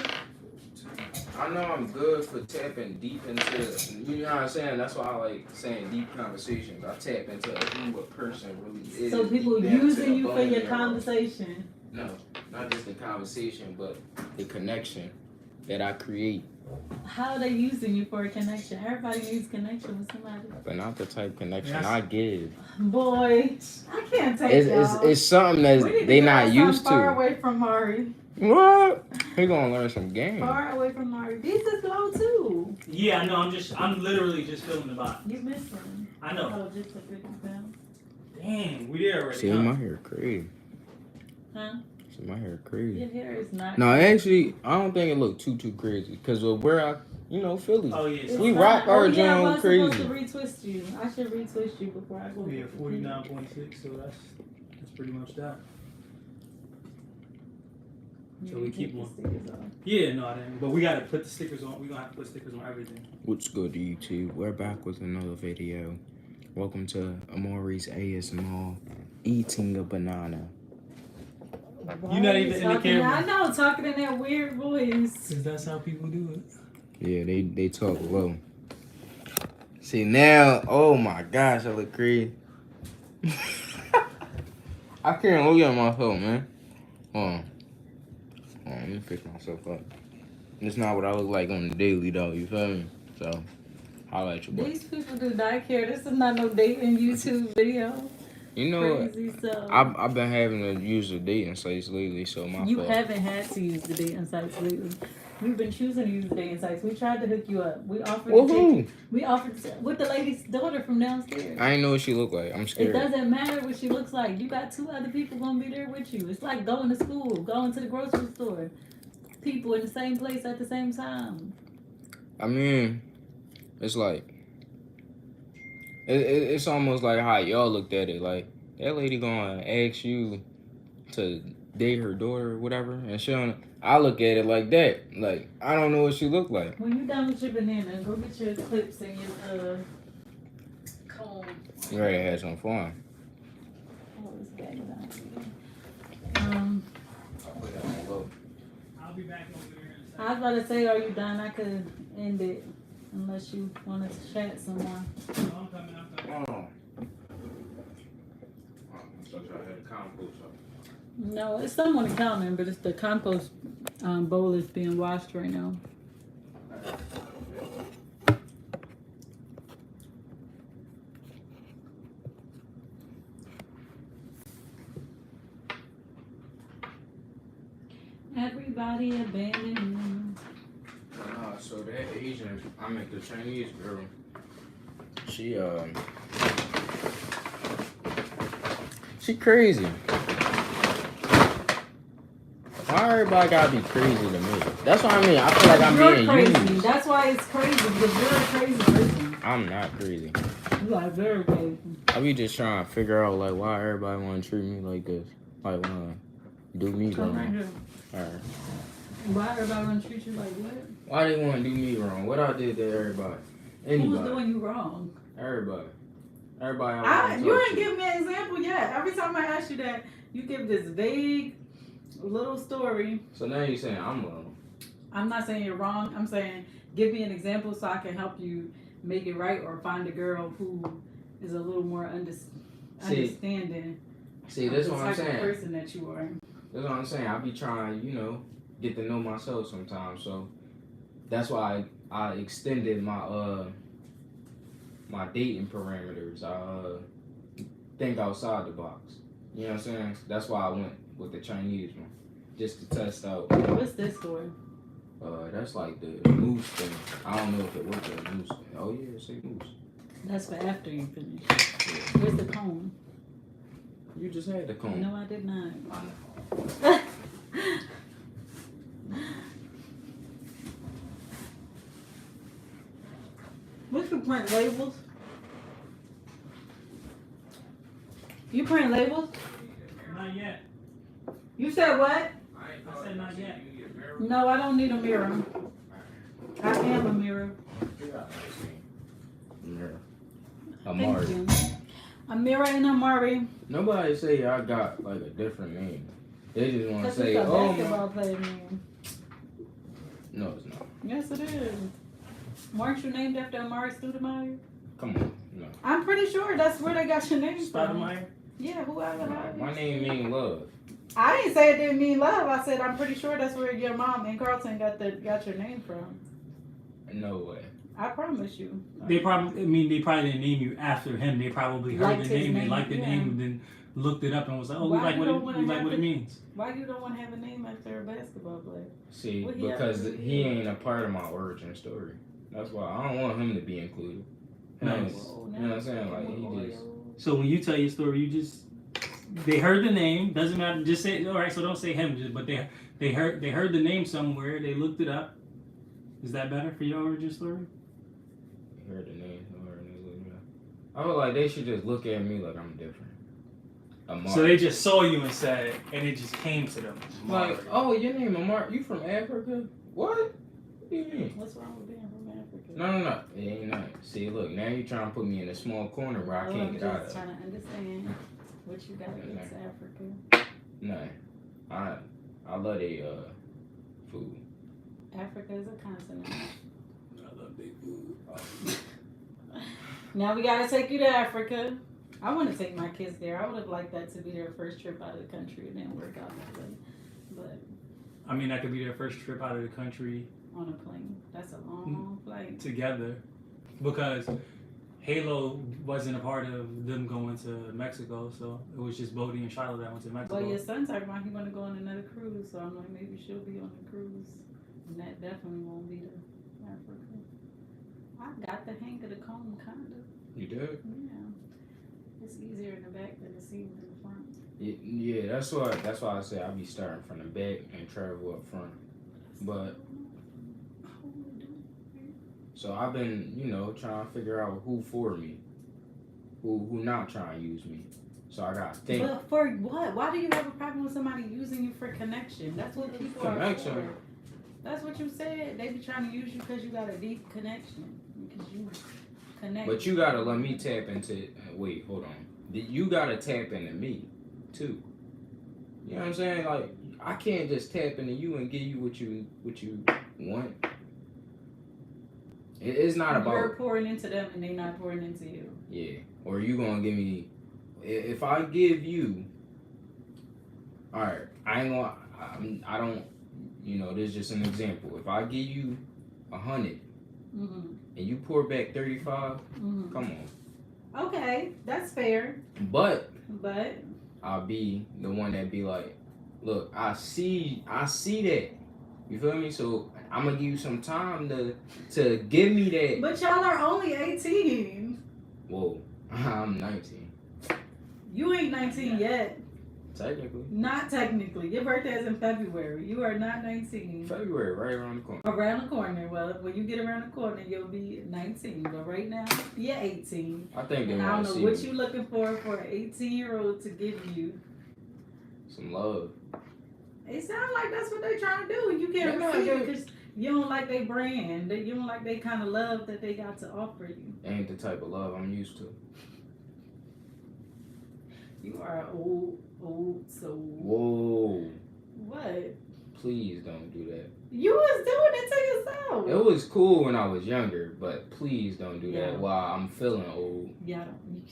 I know I'm good for tapping deep into, you know what I'm saying? That's why I like saying deep conversations. I tap into who a person really is. So people using you for your conversation. No, not just the conversation, but the connection that I create. How are they using you for a connection? Everybody needs connection with somebody. But not the type of connection I give. Boy, I can't take y'all. It's something that they not used to. Far away from Mari. What? He gonna learn some game. Far away from Mari. These is low too. Yeah, I know. I'm literally just feeling the vibe. You missing. I know. Oh, just a 50 pounds. Dang, we there already. See, my hair crazy. Huh? See, my hair crazy. Your hair is not. No, actually, I don't think it look too crazy. Cause of where I, Philly. Oh yeah. We rock our joint crazy. I was supposed to retwist you. I should retwist you before I go. Yeah, 49.6. So that's pretty much that. So we keep on. Yeah, no, I didn't. But we gotta put the stickers on. We gonna have to put stickers on everything. What's good, YouTube? We're back with another video. Welcome to Amori's ASMR eating a banana. Why you're not even in the camera. I know, talking in that weird voice. Cause that's how people do it. Yeah, they talk low. See now, oh my gosh, I look crazy. I can't look at myself, man. Hold on, let me fix myself up. It's not what I look like on the daily, though. You feel me? So, holla at your boy. These people do not care. This is not no dating YouTube video. You know crazy stuff. I've been having to use the dating sites lately, so my You fault. haven't had to use the dating sites lately. We've been choosing to use the dating sites. We tried to hook you up. We offered with the lady's daughter from downstairs. I ain't know what she looked like. I'm scared. It doesn't matter what she looks like. You got 2 other people gonna be there with you. It's like going to school, going to the grocery store. People in the same place at the same time. I mean, it's like it's almost like how y'all looked at it. Like that lady gonna ask you to date her daughter or whatever, and she don't. I look at it like that. Like I don't know what she looked like. When you done with your banana, go get your clips and your comb. You ready to have some fun? Oh, this bag is out. I'll put that on low. I'll be back over there in a second. I was about to say, are you done? I could end it unless you wanted to chat some more. No, I'm coming. Oh. I thought y'all had a compost up. No, it's someone coming, but it's the compost bowl is being washed right now. Everybody abandoned me. So that Asian, the Chinese girl, she crazy. Why everybody gotta be crazy to me? That's what I mean. I feel like I'm being crazy. used. That's why it's crazy, because you're a crazy person. I'm not crazy. You are very crazy. I be just trying to figure out like why everybody wanna treat me like this. Like do me Come right wrong. here. Alright. Why everybody gonna treat you like what? Why they want to do me wrong? What I did to everybody? Who's Anybody? doing you wrong? Everybody. Everybody. You ain't give me an example yet. Every time I ask you that, you give this vague little story. So now you're saying I'm wrong. I'm not saying you're wrong. I'm saying give me an example so I can help you make it right or find a girl who is a little more understanding. See, that's of what the I'm type of saying. person that you are. That's what I'm saying. I be trying, get to know myself sometimes. So that's why I extended my my dating parameters. I think outside the box. You know what I'm saying? That's why I went with the Chinese one, just to test out. What's this for? That's like the moose thing. I don't know if it worked as moose thing. Oh yeah, say moose. That's for after you finish. Yeah. Where's the comb? You just had the comb. No, I did not. What you print labels? You print labels? Not yet. You said what? I said not yet. No, I don't need a mirror. I am a mirror. Mirror. Thank Amari. you. A mirror and Amari. Nobody say I got like a different name. They just want to That's say, a oh basketball player name. No, it's not. Yes, it is. Weren't you named after Amari Stoudemire? Come on, no. I'm pretty sure that's where they got your name from. Stoudemire? Yeah, whoever. My name mean love. I didn't say it didn't mean love. I said I'm pretty sure that's where your mom and Carlton got your name from. No way. I promise you. They probably didn't name you after him. They probably heard Liked the his name, they name, liked the yeah. name, and then looked it up and was like, oh, we Why like you what don't wanna have it it? means. Why you don't want to have a name after a basketball player? See, Well, he because has to be. he ain't a part of my origin story. That's why I don't want him to be included. Nice. Whoa, You know what I'm saying? Like, he just... So when you tell your story, they heard the name. Doesn't matter. Just say all right. So don't say him. But they heard the name somewhere. They looked it up. Is that better for your origin story? Heard the name somewhere and they looked it up. I feel like they should just look at me like I'm different. Amari. So they just saw you and said, and it just came to them. like, oh, your name Amari? You from Africa? What do you mean? What's wrong with being from Africa? No. It ain't nothing. See, look, now you trying to put me in a small corner where I can't get out I'm just of. trying to understand what you got against Africa. No, I love they food. Africa is a continent. I love big food. Now we gotta take you to Africa. I want to take my kids there. I would have liked that to be their first trip out of the country. It didn't work out that way. But I mean, that could be their first trip out of the country on a plane, that's a long flight. together, because Halo wasn't a part of them going to Mexico, so it was just Bodie and Shiloh that went to Mexico. Well, your son talking about he want to go on another cruise, so I'm like, maybe she'll be on the cruise, and that definitely won't be to Africa. I got the hang of the comb, kinda. You did? Yeah, it's easier in the back than the seat in the front. Yeah, that's why I say I be starting from the back and travel up front. But so I've been, trying to figure out who for me, who not trying to use me. So I got to think. But for what? Why do you have a problem with somebody using you for connection? That's what people are for. That's what you said. They be trying to use you because you got a deep connection. Because you connect. But you gotta let me tap into. Wait, hold on. You gotta tap into me, too. You know what I'm saying? Like, I can't just tap into you and give you what you want. It's not about. You're pouring into them and they not pouring into you. Yeah. Or you gonna give me. If I give you. All right. I ain't gonna. I don't. This is just an example. If I give you 100 and you pour back 35, come on. Okay, that's fair. But I'll be the one that be like, look, I see that. You feel me? So I'm gonna give you some time to give me that. But y'all are only 18. Whoa, I'm 19. You ain't 19 yet. Technically. Not technically. Your birthday is in February. You are not 19. February, right around the corner. Around the corner. Well, when you get around the corner, you'll be 19. But right now, you're 18. I think they and I want don't to know see what you're looking for an 18-year-old to give you. some love. It sounds like that's what they trying to do, and you can't They're not receive it doing- because you don't like their brand. That you don't like they kind of love that they got to offer you. Ain't the type of love I'm used to. You are an old soul. Whoa. What? Please don't do that. You was doing it to yourself. It was cool when I was younger, but please don't do Yeah. that while I'm feeling old. Yeah.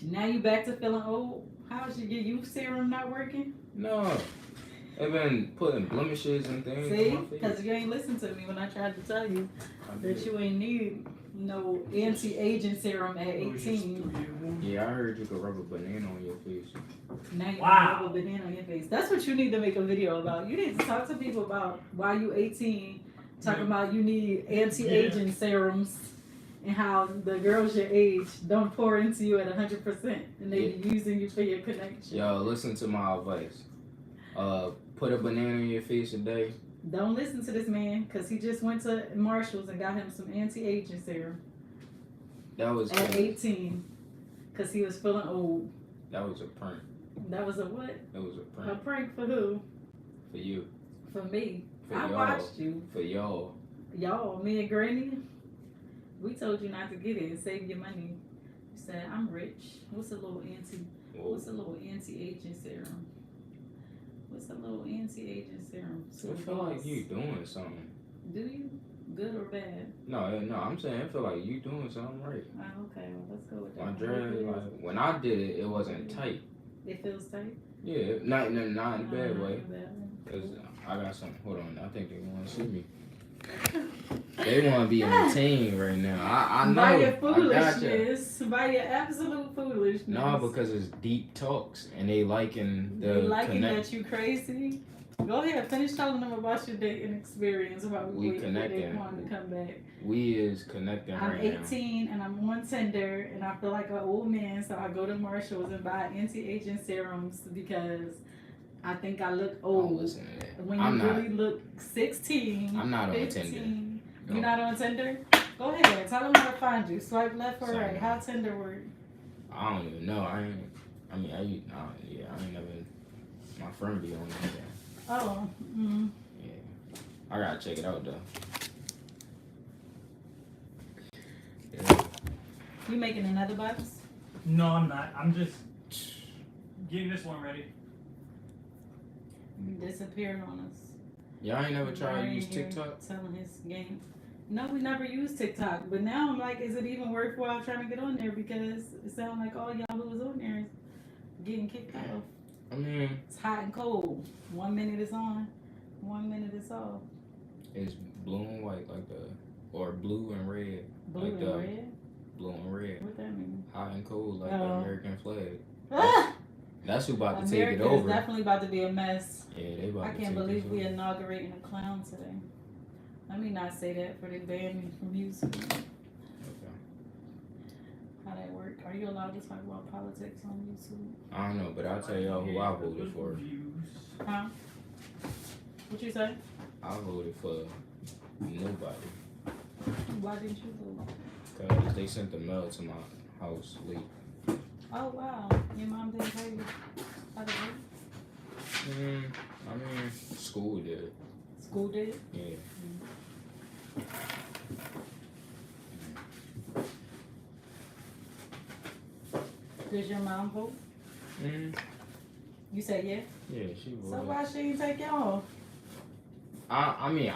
Now you back to feeling old. How's your youth serum not working? No. They've been putting blemishes and things See, on my face. because you ain't listened to me when I tried to tell you I that did. you ain't need no anti-aging serum at 18. Yeah, I heard you could rub a banana on your face. Now you Wow. have a banana on your face. That's what you need to make a video about. You need to talk to people about why you 18, talking about you need anti-aging serums and how the girls your age don't pour into you at 100% and they be using you for your connection. Yo, listen to my advice. Put a banana in your face a day. Don't listen to this man because he just went to Marshall's and got him some anti-aging serum That was at 18 because he was feeling old. That was a prank. That was a what? It was a A prank prank for who? for you. For me. For I y'all. watched you. For y'all. Y'all, me and Granny, we told you not to get it and save your money. You said, I'm rich. What's a little anti-aging serum? What's a little anti-aging serum? I feel like you doing something. Do you? Good or bad? No, I'm saying I feel like you doing something right. Oh, okay, well, let's go with that. My What dress, it is? like when I did it, it wasn't tight. It feels tight? Yeah, not in a bad Not way. in a bad way. Cause I got some. Hold on, I think they want to see me. They want to be entertained right now. I know. By your I got you. foolishness. By your absolute foolishness. No, because it's deep talks and they liking the They liking connect. that you crazy. Go ahead, finish telling them about your dating experience. About We waiting for connecting. They want to come back. We is connecting I'm right now. 18 and I'm on Tinder and I feel like an old man, so I go to Marshall's and buy anti-aging serums because I think I look Don't old. listen to that. When you I'm not. really look 16, I'm not on 15. Tinder. You're No. not on Tinder? Go ahead, tell them how to find you. Swipe left or Sorry. right. How Tinder work? I don't even know. I ain't never. My friend be on that. Oh, Yeah, I gotta check it out though. Yeah. you making another box? No, I'm not. I'm just getting this one ready. You disappeared on us. Y'all ain't never tried to Brian use here TikTok? Telling his game. No, we never used TikTok, but now I'm like, is it even worthwhile trying to get on there because it sounds like all y'all who was on there is getting kicked off. I mean, It's hot and cold. 1 minute it's on, 1 minute it's off. it's blue and white or blue and red. Blue Like and the- red. Blue and red. What that mean? Hot and cold like the Oh. American flag. Ah! That's who about to take America it is over. definitely about to be a mess. Yeah, they about I to can't take believe this we over. inaugurating a clown today. Let me not say that for they ban me from YouTube. Okay. How that work? Are you allowed to talk about politics on YouTube? I don't know, but I'll tell y'all who I voted for. Huh? What you say? I voted for nobody. Why didn't you vote? Because they sent the mail to my house late. Oh wow, your mom didn't tell you how to vote? I mean, school did. School did? Yeah. Did your mom vote? Mm, You said yeah? yeah, she So voted. why she didn't take y'all? I mean, This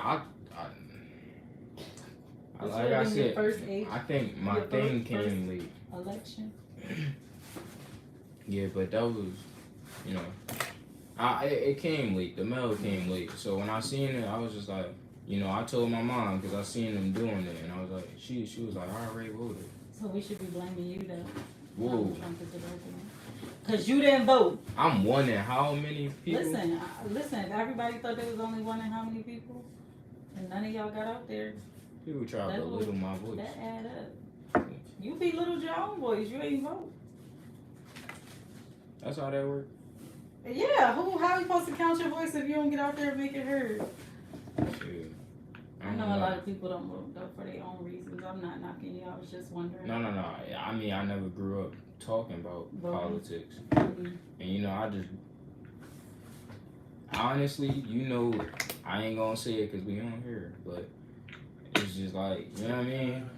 like would've I been your said, first age I think my your thing first came late. election. Yeah, but that was, you know, it came late. The mail came late. So when I seen it, I was just like, you know, I told my mom because I seen them doing it, and I was like, she was like, I already voted. So we should be blaming you though. Whoa, Because you didn't vote. I'm one in how many people? Listen, listen. Everybody thought there was only one in how many people, and none of y'all got out there. People try to That belittle my voice. That add up. You belittled your own voice. You ain't vote. That's how that works. Yeah. How you supposed to count your voice if you don't get out there and make it heard? Shit. I know a lot of people don't vote though for their own reasons. I'm not knocking you. I was just wondering. No. I mean, I never grew up talking about Voting. politics, Mhm. and you know, honestly, you know, I ain't gonna say it because we on here, but it's just like, you know what I mean?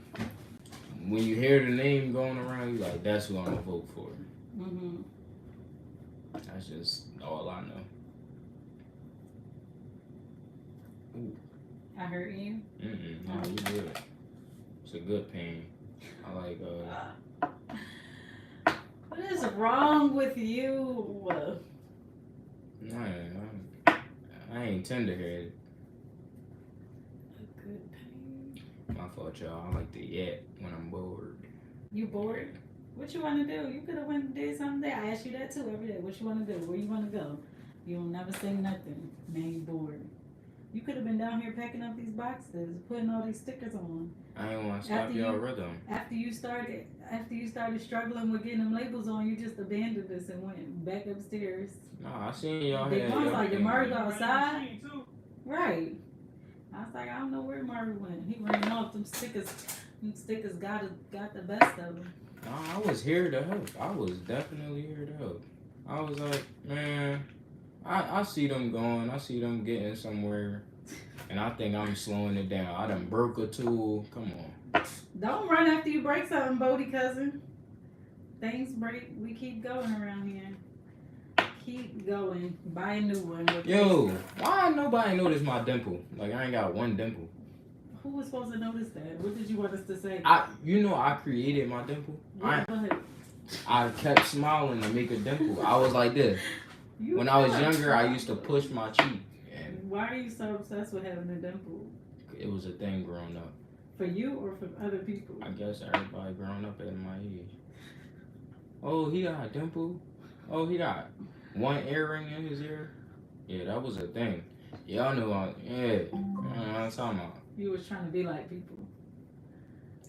When you hear the name going around, you like, that's who I'm gonna vote for. Mm-hmm. That's just all I know. Ooh. I hurt you. No, you good. It's a good pain. I like What is wrong with you? man, I ain't tenderheaded. A good pain. My fault, y'all. I like to yet when I'm bored. You bored? What you want to do? You could have went and did something there. I ask you that too every day. What you want to do? Where you want to go? You don't never say nothing. Now you bored. You could have been down here packing up these boxes, putting all these stickers on. I ain't want to stop After y'all you- rhythm. After you started struggling with getting them labels on, you just abandoned us and went back upstairs. No, I seen y'all Big had Mom's like, did Murray go y'all. outside? Right. I was like, I don't know where Murray went. He ran off. Them stickers got the best of him. No, I was here to help. I was definitely here to help. I was like, man, I see them going. I see them getting somewhere. And I think I'm slowing it down. I done broke a tool. Come on. Don't run after you break something, Bodie cousin. Things break. We keep going around here. Keep going. Buy a new one. Yo, why nobody notice my dimple? Like, I ain't got one dimple. Who was supposed to notice that? What did you want us to say? I created my dimple. Go ahead. I kept smiling to make a dimple. I was like this. When I was younger, I used to push my cheek. And why are you so obsessed with having a dimple? it was a thing growing up. For you or for other people? I guess everybody growing up at my age. Oh, he got a dimple. Oh, he got one earring in his ear. Yeah, that was a thing. Y'all know, what I'm talking about. You was trying to be like people.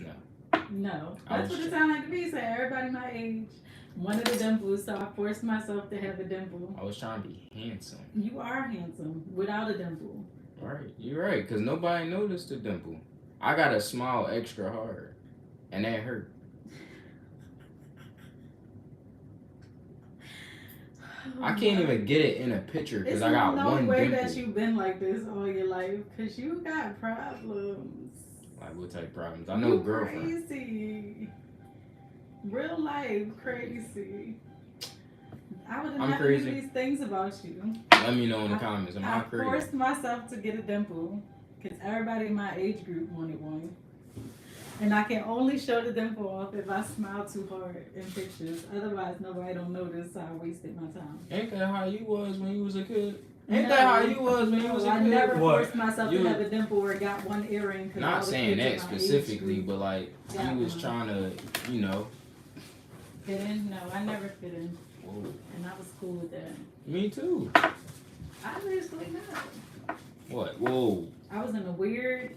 No. No. I That's was what it sounded like to me. Say everybody my age wanted a dimple, so I forced myself to have a dimple. I was trying to be handsome. You are handsome without a dimple. Right, you're right, because nobody noticed the dimple. I gotta smile extra hard, and that hurt. I can't even get it in a picture because I got no one way dimple. that you've been like this all your life, because you got problems. Like, what type of problems? I know You girlfriend. Crazy. Real life crazy. I would have I'm never crazy. knew these things about you. Let me know in the comments. Am I I crazy? forced myself to get a dimple because everybody in my age group wanted one. And I can only show the dimple off if I smile too hard in pictures. Otherwise, nobody don't notice, so I wasted my time. Ain't that how you was when you was a kid? Ain't that how you was when you was a I kid? never What? forced myself to have a dimple or got one earring. Not saying that specifically, but like got you was one. trying to, you know. Fit in? No, I never fit in. Whoa. And I was cool with that. Me too. Obviously not. What? Whoa. I was in a weird,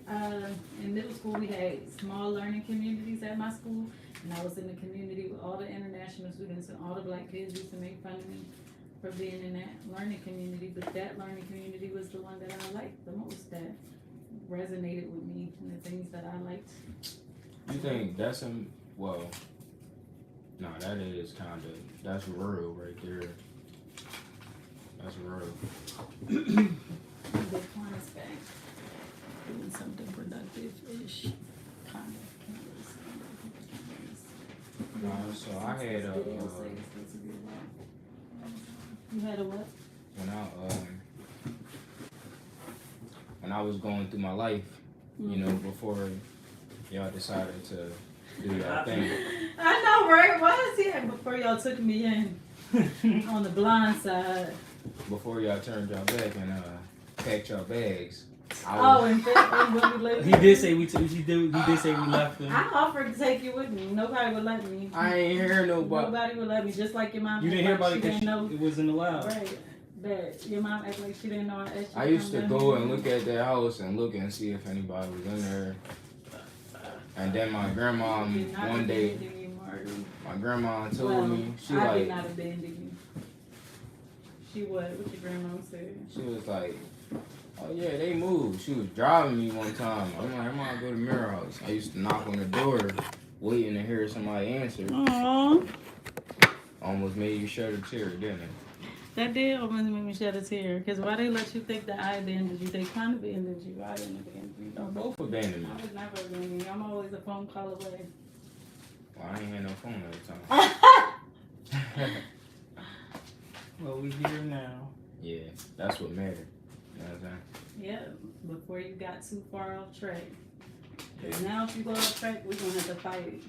in middle school we had small learning communities at my school, and I was in the community with all the international students, and all the black kids used to make fun of me for being in that learning community, but that learning community was the one that I liked the most, that resonated with me, and the things that I liked. You think that's well, no, that is kind of, that's rural right there. That's rural. The client's back, doing something productive-ish, kind of. So I had You had a what? when I was going through my life, you know, before y'all decided to do your thing. I know, right? Why is he before y'all took me in on the blind side? Before y'all turned y'all back and packed your bags. And when we left. He did say we left him. I offered to take you with me. Nobody would let me. I ain't hear nobody. Nobody would let me. Just like your mom. You didn't hear about it because because it wasn't allowed. Right. But your mom acted like she didn't know I asked you. I used to go and look at that house and look and see if anybody was in there. And then my grandma one day, my grandma told me, she I like, did not abandon you. She what? What your grandma said? she was like, oh yeah, they moved. She was driving me one time. I'm like, I'm gonna go to Mirror House. I used to knock on the door, waiting to hear somebody answer. Aww. Almost made you shed a tear, didn't it? That did almost make me shed a tear. Because why they let you think that I abandoned you? They kind of abandoned you. I didn't abandon you. Y'all both abandoned me. I would never abandon you. I'm always a phone call away. Well, I ain't had no phone at the time. Well, we here now. Yeah, that's what mattered. You know what I'm saying? Yeah, before you got too far off track. Because now if you go off track, we're going to have to fight.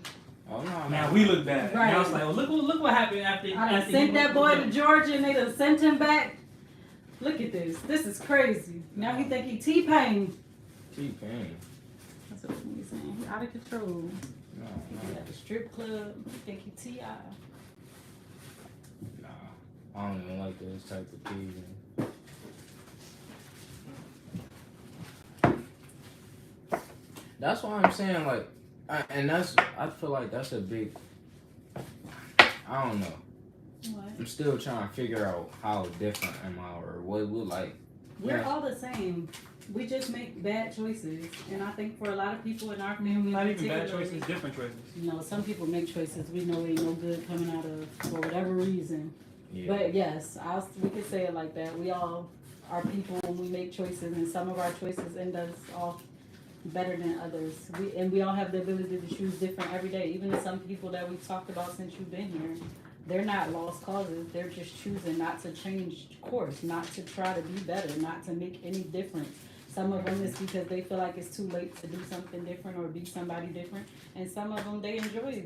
Oh, no. Now we look bad. Right. Now it's like, well, look what happened after. I done sent that boy to Georgia and they done sent him back. Look at this. This is crazy. Now he think he T-Pain. T-Pain. That's what he's saying. He out of control. No, He at the strip club. He think he T.I. Nah. I don't even like those type of things. That's why I'm saying, like, I feel like that's a big, I don't know. What? I'm still trying to figure out how different am I or what would like. We're all the same. We just make bad choices. And I think for a lot of people in our family, Not even bad particularly, choices, different choices. you know, some people make choices we know ain't no good coming out of for whatever reason. Yeah. But yes, we could say it like that. We all are people when we make choices, and some of our choices end us off better than others. We all have the ability to choose different every day. Even some people that we've talked about since you've been here, they're not lost causes. They're just choosing not to change course, not to try to be better, not to make any difference. Some of them is because they feel like it's too late to do something different or be somebody different. And some of them, they enjoy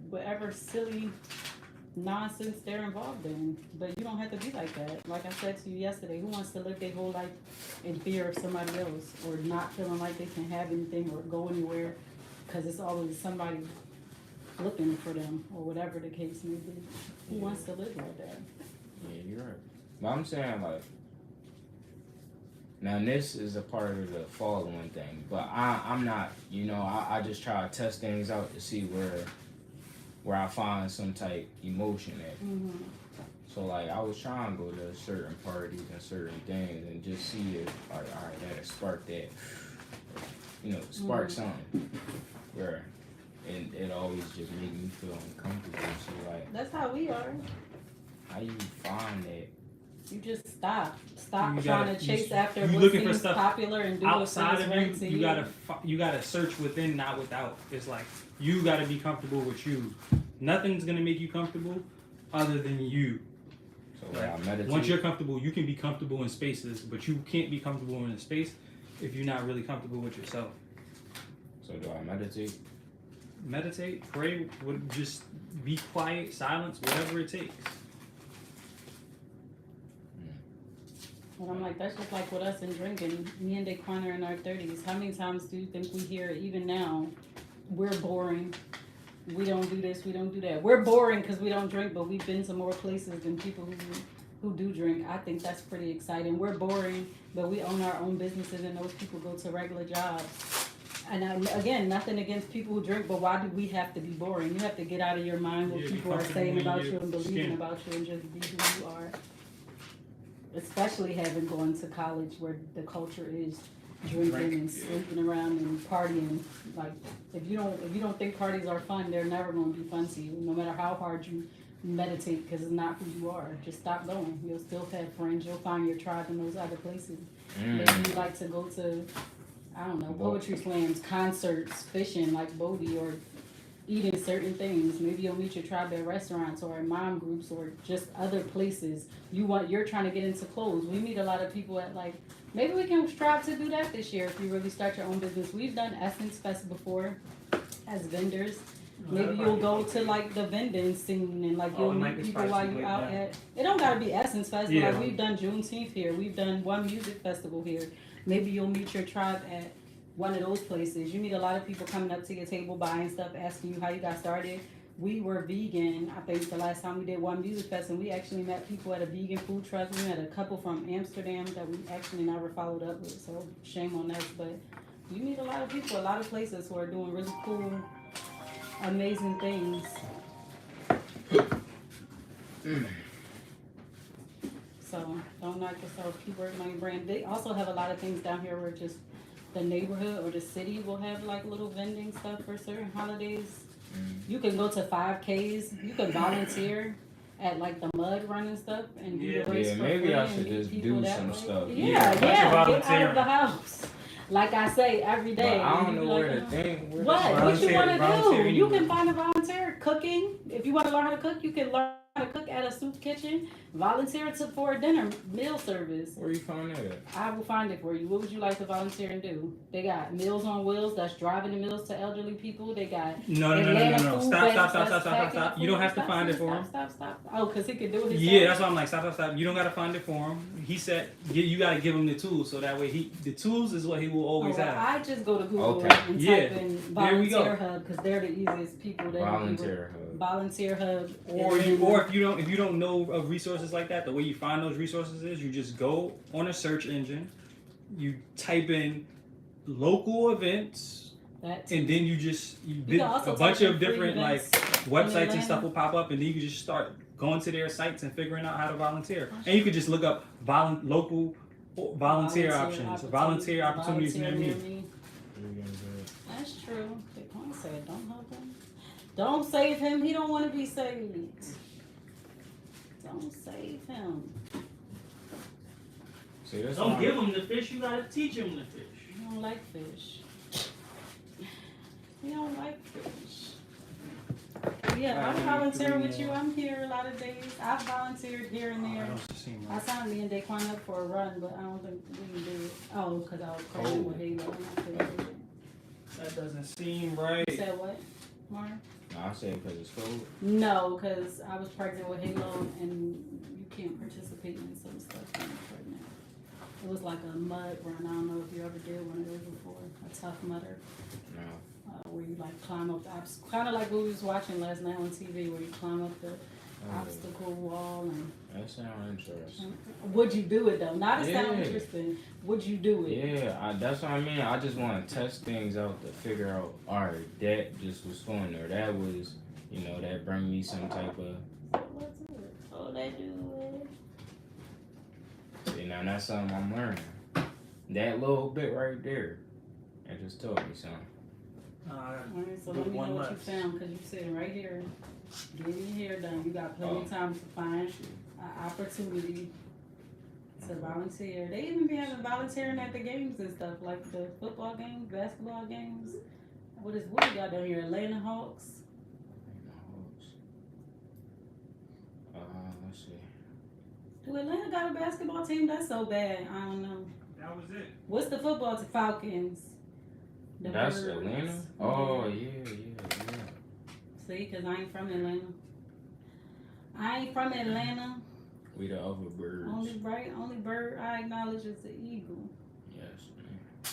whatever silly nonsense they're involved in. But you don't have to be like that. Like I said to you yesterday, who wants to live their whole life in fear of somebody else or not feeling like they can have anything or go anywhere because it's always somebody looking for them or whatever the case may be. Who wants to live like that? Yeah, you're right. But I'm saying, like, now this is a part of the following thing, but I'm not, you know, I just try to test things out to see where I find some type emotion at. Mm-hmm. So like I was trying to go to certain parties and certain things and just see if like alright that'll spark that, you know, spark something. Where and it always just made me feel uncomfortable. So like That's how we are. how you find that? You just stop You trying gotta- to chase you- after you what looking for seems stuff popular and do Outside what of feels right to you, you gotta search within, not without. It's like you gotta be comfortable with you. Nothing's gonna make you comfortable other than you. So like I meditate. Once you're comfortable, you can be comfortable in spaces, but you can't be comfortable in a space if you're not really comfortable with yourself. So do I meditate? Meditate, pray, just be quiet, silence, whatever it takes. And I'm like, that's just like with us and drinking. Me and Daquan are in our 30s. How many times do you think we hear, even now, we're boring. We don't do this, we don't do that. We're boring because we don't drink, but we've been to more places than people who do drink. I think that's pretty exciting. We're boring, but we own our own businesses and those people go to regular jobs. And again, nothing against people who drink, but why do we have to be boring? You have to get out of your mind what Yeah, people are comfortable saying in about your you and believing skin. about you and just be who you are. Especially having gone to college where the culture is drinking and sleeping around and partying. Like if you don't think parties are fun, they're never going to be fun to you. No matter how hard you meditate, because it's not who you are. Just stop going. You'll still have friends. You'll find your tribe in those other places. Maybe you like to go to, I don't know, poetry slams, concerts, fishing like Bodie, or eating certain things. Maybe you'll meet your tribe at restaurants or in mom groups or just other places. You're trying to get into clothes. We meet a lot of people at like, maybe we can strive to do that this year if you really start your own business. We've done Essence Fest before as vendors. Maybe you'll go to like the vending scene and like you'll meet people while you're out at. It don't gotta be Essence Fest, but like we've done Juneteenth here. We've done one music festival here. Maybe you'll meet your tribe at one of those places. You meet a lot of people coming up to your table, buying stuff, asking you how you got started. We were vegan, I think the last time we did one music fest, and we actually met people at a vegan food truck. We met a couple from Amsterdam that we actually never followed up with, so shame on us. But you meet a lot of people, a lot of places who are doing really cool, amazing things. So don't knock yourself, keep working on your brand. They also have a lot of things down here where just the neighborhood or the city will have like little vending stuff for certain holidays. You can go to 5Ks, you can volunteer at like the mud run and stuff and do Yeah. the race Yeah, for maybe free I and should meet just people do that some way. stuff. Yeah, Yeah, bunch of get out of volunteering. the house. Like I say every But day. I and don't you know be where like, the thing. Where what? the What you want to do? Volunteer You anywhere. can find a volunteer cooking. If you want to learn how to cook, you can learn how to cook at a soup kitchen. Volunteer for a dinner meal service. Where you find that at? I will find it for you. What would you like to volunteer and do? They got Meals on Wheels that's driving the meals to elderly people. They got No. Atlanta food Stop. banks that's packing You food. don't have to Stop, find it stop, for him. Stop. Oh, because he can do it himself. Yeah, that's why I'm like, stop. You don't gotta find it for him. He said you gotta give him the tools so that way the tools is what he will always well, have. I just go to Google Okay. and Yeah. type in There we go. Volunteer Hub because they're the easiest people. Volunteer hub. Volunteer Hub. Or if you don't know of resources like that, the way you find those resources is you just go on a search engine, you type in local events, That and then you can also a bunch type in of different free like events in websites and Atlanta. stuff will pop up, and then you can just start going to their sites and figuring out how to volunteer. And you can just look up local volunteer options, volunteer opportunities near me. That's true. The point said, don't help him. Don't save him. He don't want to be saved. Don't save him. See, that's Don't why- give him the fish. You gotta teach him the fish. He don't like fish. He don't like fish. Yeah, I'm volunteering with you. I'm here a lot of days. I've volunteered here and there. I signed me and Daquan up for a run, but I don't think we can do it. Oh, because I was pregnant with Halo. And I couldn't do it. That doesn't seem right. You said what, Mark? No, I said because it's cold. No, because I was pregnant with Halo, and you can't participate in some stuff when you're pregnant. It was like a mud run. I don't know if you ever did one of those before. A tough mudder, No. where you like climb up the obstacle, kind of like what we was watching last night on TV, where you climb up the obstacle wall. And That sounds interesting. would you do it though? Not to sound Yeah. interesting. Would you do it? Yeah, that's what I mean. I just want to test things out to figure out, all right, that just was fun, or that was, that bring me some type of, Let's do it. Oh, they do it. now that's something I'm learning. That little bit right there, it just taught me something. All right, so let me know what you found, because you sitting right here, getting your hair done. You got plenty of time to find an opportunity to volunteer. They even be having volunteering at the games and stuff, like the football games, basketball games. What we got down here? Atlanta Hawks. Let's see. Do Atlanta got a basketball team? That's so bad. I don't know. That was it. What's the football team? Falcons. The That's Birds. Atlanta? Oh, yeah. See, because I ain't from Atlanta. I ain't from Atlanta. We the other birds. Only bird I acknowledge is the eagle. Yes, man.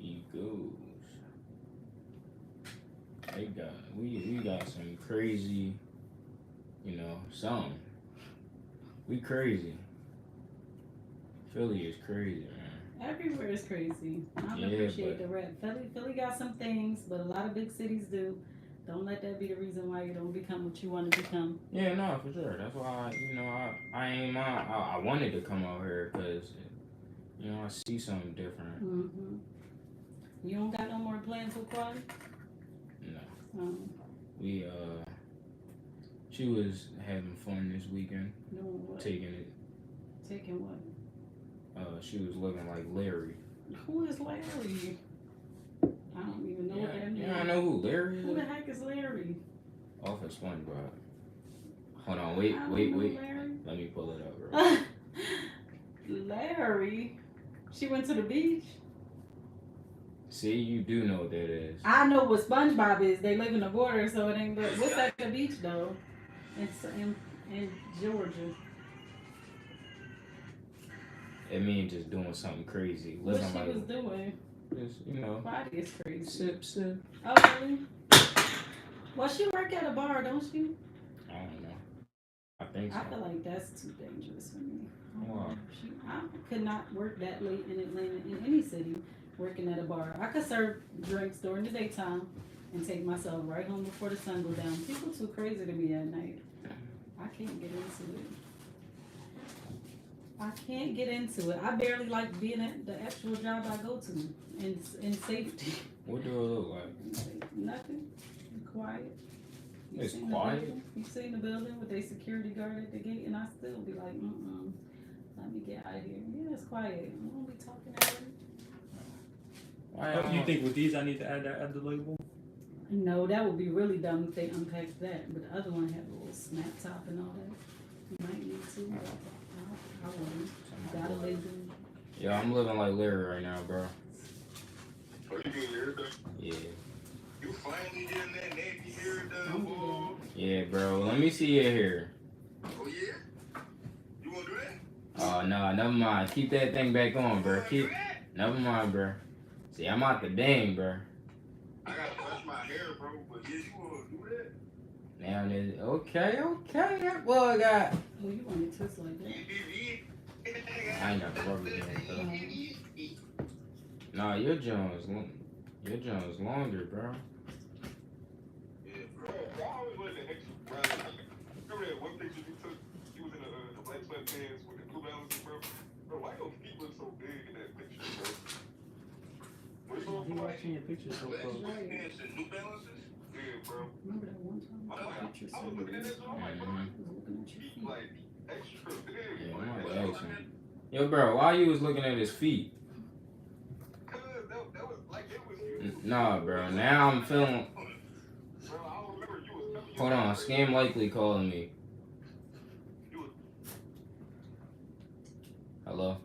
Eagles. They got, we got some crazy, something. We crazy. Philly is crazy, man. Everywhere is crazy. I Yeah, appreciate but- the rap. Philly got some things, but a lot of big cities do. Don't let that be the reason why you don't become what you want to become. Yeah, no, for sure. That's why, I wanted to come out here because, I see something different. Mm-hmm. You don't got no more plans for Quali? No. She was having fun this weekend, Doing what? taking it. Taking what? She was looking like Larry. Who is Larry? I don't even know what that means. Yeah, I know who Larry is. Who the heck is Larry? Off of SpongeBob. Hold on, I wait. don't know Larry. Let me pull it up, bro. Larry? She went to the beach? See, you do know what that is. I know what SpongeBob is. They live in the water, so it ain't good. What's at the beach, though? It's in Georgia. It means just doing something crazy. What Living she like was doing? just, Body is crazy. sip. Oh, really? Well, she work at a bar, don't she? I don't know. I think so. I feel like that's too dangerous for me. Why? I could not work that late in Atlanta, in any city, working at a bar. I could serve drinks during the daytime and take myself right home before the sun go down. People too crazy to me at night. I can't get into it. I can't get into it. I barely like being at the actual job I go to in safety. What do it look like? Nothing. Quiet. You It's seen the quiet. building? You seen the building with their security guard at the gate, and I still be like, let me get out of here. Yeah, it's quiet. We won't be talking at her. Why You think with these I need to add that other label? No, that would be really dumb if they unpacked that. But the other one had a little snap top and all that. You might need to. I wouldn't. Gotta label. Yo, I'm living like Larry right now, bro. Oh, you getting your hair done? Yeah. You finally getting that nappy hair done, boy? Yeah, bro. Let me see your hair. Oh, yeah? You wanna do that? Oh, no, never mind. Keep that thing back on, bro. You wanna do that? Never mind, bro. See, I'm out the dang, bro. I gotta brush my hair, bro, but yeah, you wanna do that? Now, okay. That boy got. Oh, you want to twist like that? I ain't got the rubber band, though. Nah, your Jones longer, bro. Yeah, bro. I always wanted the extra brown. Remember that one picture you took? You was in the black sweatpants with the New Balances, bro. Bro, why your feet look so big in that picture, bro? What you You watching your pictures so black close. sweatpants and New Balances? Yeah, bro. Remember that one time? I was looking at that, so I'm like, bro, I was looking at your feet. like extra big. Yeah, Like, I'm what's like, up, action. man? Yo, bro, why you was looking at his feet? Cause that was like it was you. Nah, bro. Now I'm feeling. Bro, I don't remember you was telling Hold on, Scam Likely calling me. You was Hello?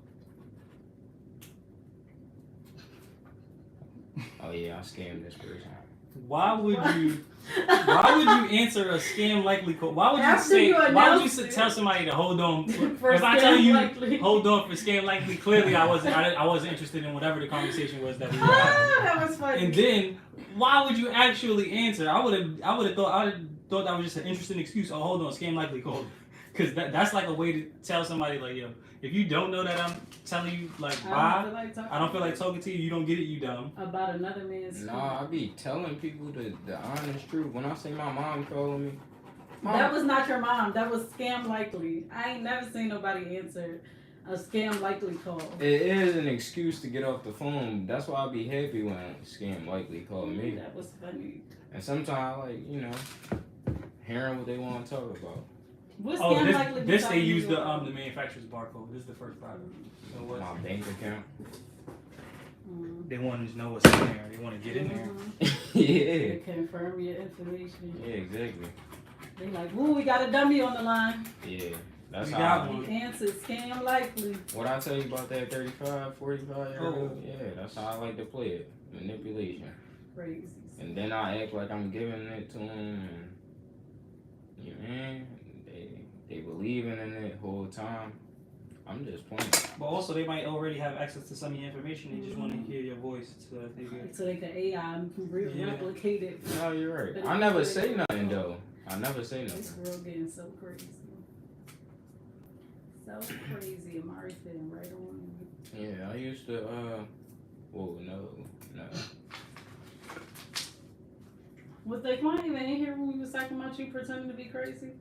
Oh, yeah, I scammed this person. Why would you answer a scam likely call? Why would you After say? you Why would you announced it. tell somebody to hold on? For If I scam tell you likely. hold on for scam likely, clearly I wasn't interested in whatever the conversation was that we were having. Ah, that was funny. And then why would you actually answer? I would have thought that was just an interesting excuse. Oh, hold on, scam likely called. Because that's like a way to tell somebody like, yo, if you don't know that I'm telling you like bye, I don't feel like talking to you. You don't get it, you dumb. About another man's Nah, I be telling people the honest truth. When I say my mom calling me, That was not your mom. That was scam likely. I ain't never seen nobody answer a scam likely call. it is an excuse to get off the phone. That's why I be happy when Scam Likely call me. That was funny. And sometimes, like, you know, hearing what they want to talk about. What Oh, scam likely this they talking to use you the about? the manufacturer's barcode. This is the first product. So what? My bank account. They want to know what's in there. They want to get in there. Yeah. To confirm your information. Yeah, exactly. They like, ooh, we got a dummy on the line. Yeah. That's We how got I, one. The answer scam likely. what I tell you about that 35, 45 year old? Oh. Yeah, that's how I like to play it. Manipulation. Crazy. And then I act like I'm giving it to them. And, you know, they believing in it the whole time. I'm just playing. But also, they might already have access to some of your information. They just want to hear your voice so that they can. So they can AI Yeah. replicate it. No, you're right. I never say nothing, though. I never say This nothing. world getting so crazy. So crazy. Amari feeling right on. Yeah, I used to, whoa, no. Was they client even in here when we was talking about you pretending to be crazy?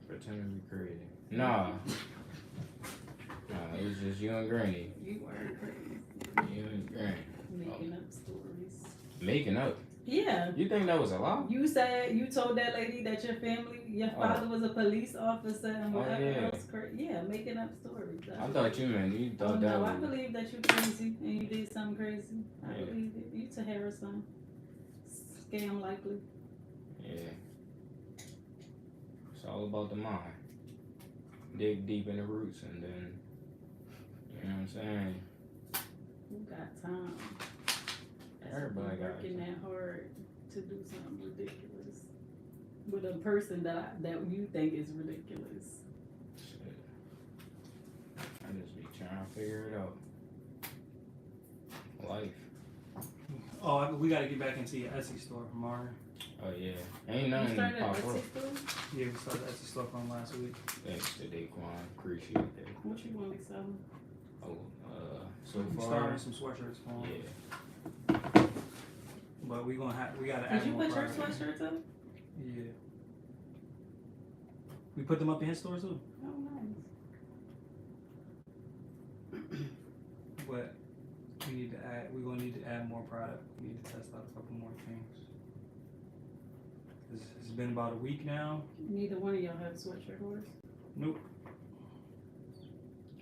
Pretending to be crazy. Nah. Nah, it was just you and Granny. You were crazy. You and Granny. Making up stories. Making up. Yeah. You think that was a lie? You said you told that lady that your father was a police officer and whatever yeah. else. Yeah, making up stories. I thought you meant you Oh, thought that no, I was. believe that you crazy and you did something crazy. I Yeah. believe it. You Tahara son. Scam likely. Yeah. It's all about the mind. Dig deep in the roots and then, you know what I'm saying? Who got time? Everybody got working time. that hard to do something ridiculous with a person that you think is ridiculous. Shit. I just be trying to figure it out. Life. Oh, we gotta get back into your Etsy store, Amari. Oh yeah. Ain't You nothing started pop at up. Etsy store? Yeah, we started the Etsy store from last week. Thanks to Daquan. Appreciate that. What you want to sell? Oh, so We far. started some sweatshirts for 'em. Yeah. But we gotta add Did you more put your product. sweatshirts up? Yeah. We put them up in his store too. Oh, nice. But we're gonna need to add more product. We need to test out a couple more things. It's been about a week now. Neither one of y'all have sweatshirt orders. Nope.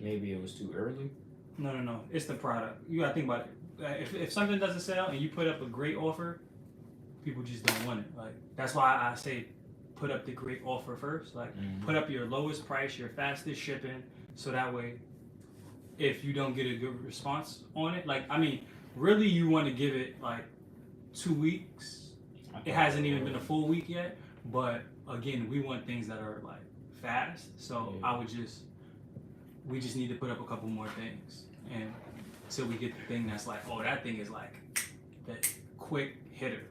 Maybe it was too early. No. It's the product. You gotta think about it. If something doesn't sell and you put up a great offer, people just don't want it. Like that's why I say put up the great offer first. Like put up your lowest price, your fastest shipping, so that way, if you don't get a good response on it, like I mean, really you want to give it like 2 weeks. It hasn't even been a full week yet, but again, we want things that are like fast. So we just need to put up a couple more things, and till we get the thing that's like, oh, that thing is like the quick hitter.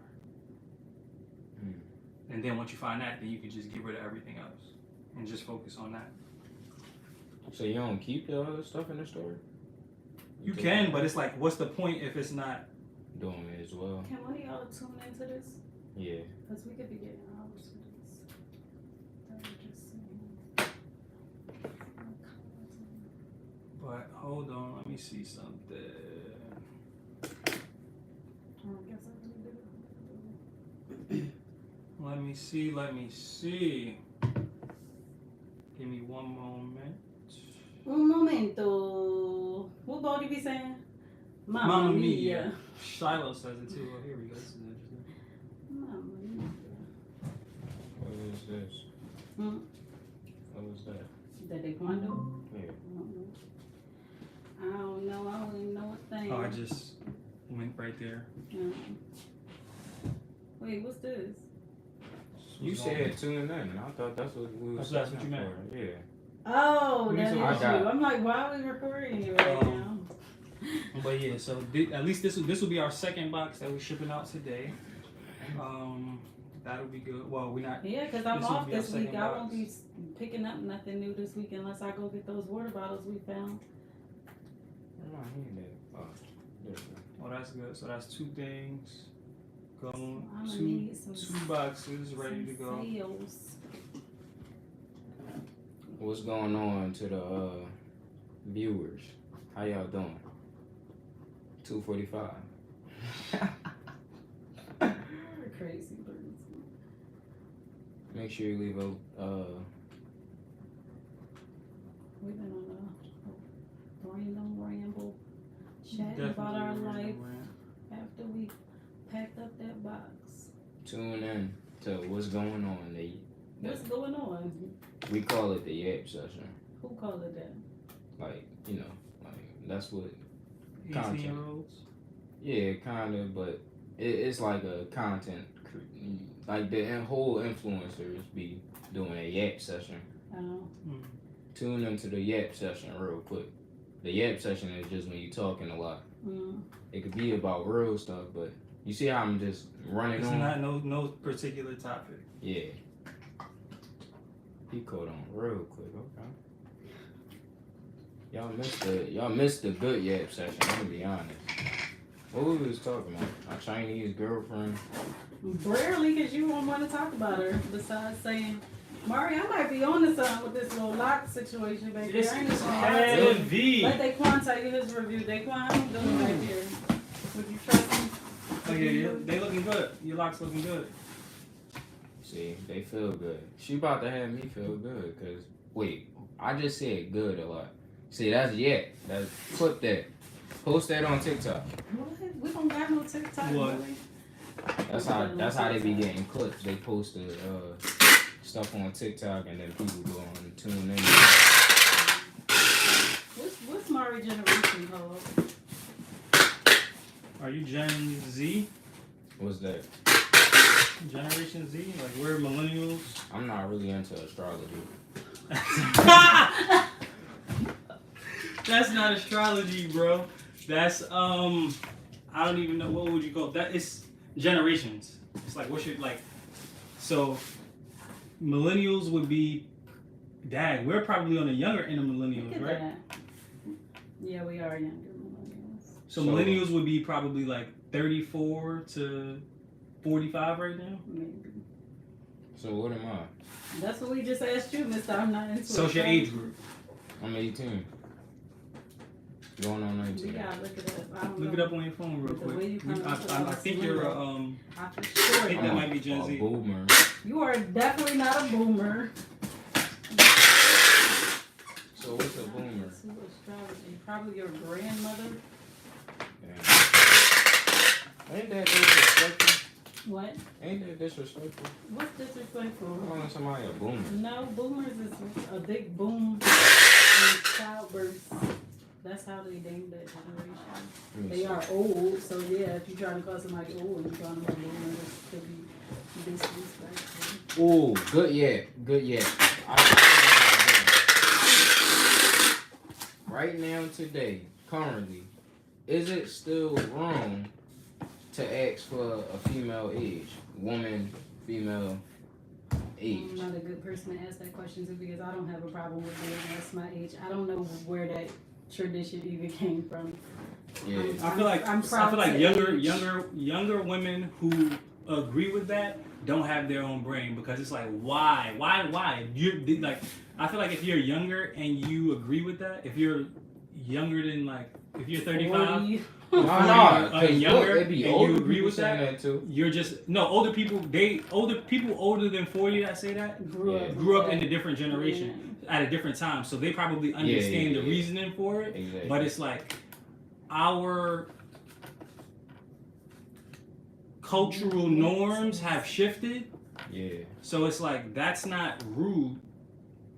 And then once you find that, then you can just get rid of everything else and just focus on that. So you don't keep the other stuff in the store? You can, but it's like, what's the point if it's not doing it as well? Can one of y'all tune into this? Yeah. Because we could be getting hours for this. But hold on, let me see something. Let me see. Give me one moment. Un momento. What Bodie be saying? Mamma mia. Shiloh says it too. Oh, here we go. This is interesting. Mamma mia. What is this? What was that? The taekwondo? Yeah. I don't know. I don't even know a thing. Oh, I just went right there. Wait, what's this? You said tune in. I thought that's what we were That's what you meant. for. Yeah. Oh, that is you. I got- I'm like, why are we recording it right now? But yeah, so at least this will be our second box that we're shipping out today. That'll be good. Well, we're not. Yeah, because I'm This will off be our this week. second I won't box. be picking up nothing new this week unless I go get those water bottles we found. I'm not hearing that. Oh, there we go. Oh, that's good. So that's two things. Going I'ma two need some boxes ready to go. sales. What's going on to the viewers? How y'all doing? 2:45. Crazy birds. Make sure you leave a We've been on a random ramble, chatting about our Definitely life rant. after we packed up that box. tune in to what's going on. What's going on? We call it the Yap session. Who called it that? Like, that's what 18-year-olds. Yeah, kind of, but it's like a content, like the whole influencers be doing a Yap session. Tune into the Yap session real quick. The Yap session is just when you talking a lot. It could be about real stuff, but you see how I'm just running It's on? not no particular topic. Yeah. He caught on real quick, okay. Y'all missed the good Yap session, I'm gonna be honest. What we was talking about? My Chinese girlfriend. Rarely, because you won't want to talk about her. Besides saying, Mari, I might be on to something with this little lock situation, baby. This I ain't is even gonna lie to you. heavy. Let Daquan tell you his review. Daquan, how you doing right here? Would you trust him? Oh yeah, they looking good. Your locks looking good. See, they feel good. She about to have me feel good, cause wait, I just said good a lot. See, that's clip that. Post that on TikTok. What? We don't got no TikTok. What? Really. That's how they be getting clips. They post the stuff on TikTok and then people go on and tune in. What's Mari generation called? Are you Gen Z? What's that? Generation Z? Like we're millennials? I'm not really into astrology. That's not astrology, bro. That's I don't even know, what would you call that? It's generations. It's like what should like so millennials would be we're probably on the younger end of millennials, Look at right? that. Yeah, we are younger millennials. So millennials would be probably like 34 to 45 right now. Maybe. So what am I? That's what we just asked you, Mister. I'm not into So it's your age group. I'm 18. Going on We 19. gotta look it up. I don't Look know. it up on your phone real But the way quick. you come I into think you're a I for I sure think that know. might be Gen Z. A boomer. You are definitely not a boomer. So what's a boomer? Astrology. Probably your grandmother. Ain't that disrespectful? What? Ain't that disrespectful? What's disrespectful? Calling somebody a boomer. No, boomers is a big boom in childbirth. That's how they name that generation. They are old, so yeah, if you're trying to call somebody old, you're trying to call them a boomer, this could be disrespectful. Ooh, good yet. Good yet. Right now, today, currently, is it still wrong to ask for a female age? Woman, female age? I'm not a good person to ask that question to because I don't have a problem with being asked my age. I don't know where that tradition even came from. Yeah. I feel like younger women who agree with that don't have their own brain because it's like why you like I feel like if you're younger and you agree with that, if you're younger than like if you're 35 or 40 younger it'd be and older you agree people with saying that too. you're just older people older than 40 that say that grew up in a different generation at a different time, so they probably understand the reasoning for it. Exactly. But it's like our cultural norms have shifted. Yeah. So it's like that's not rude.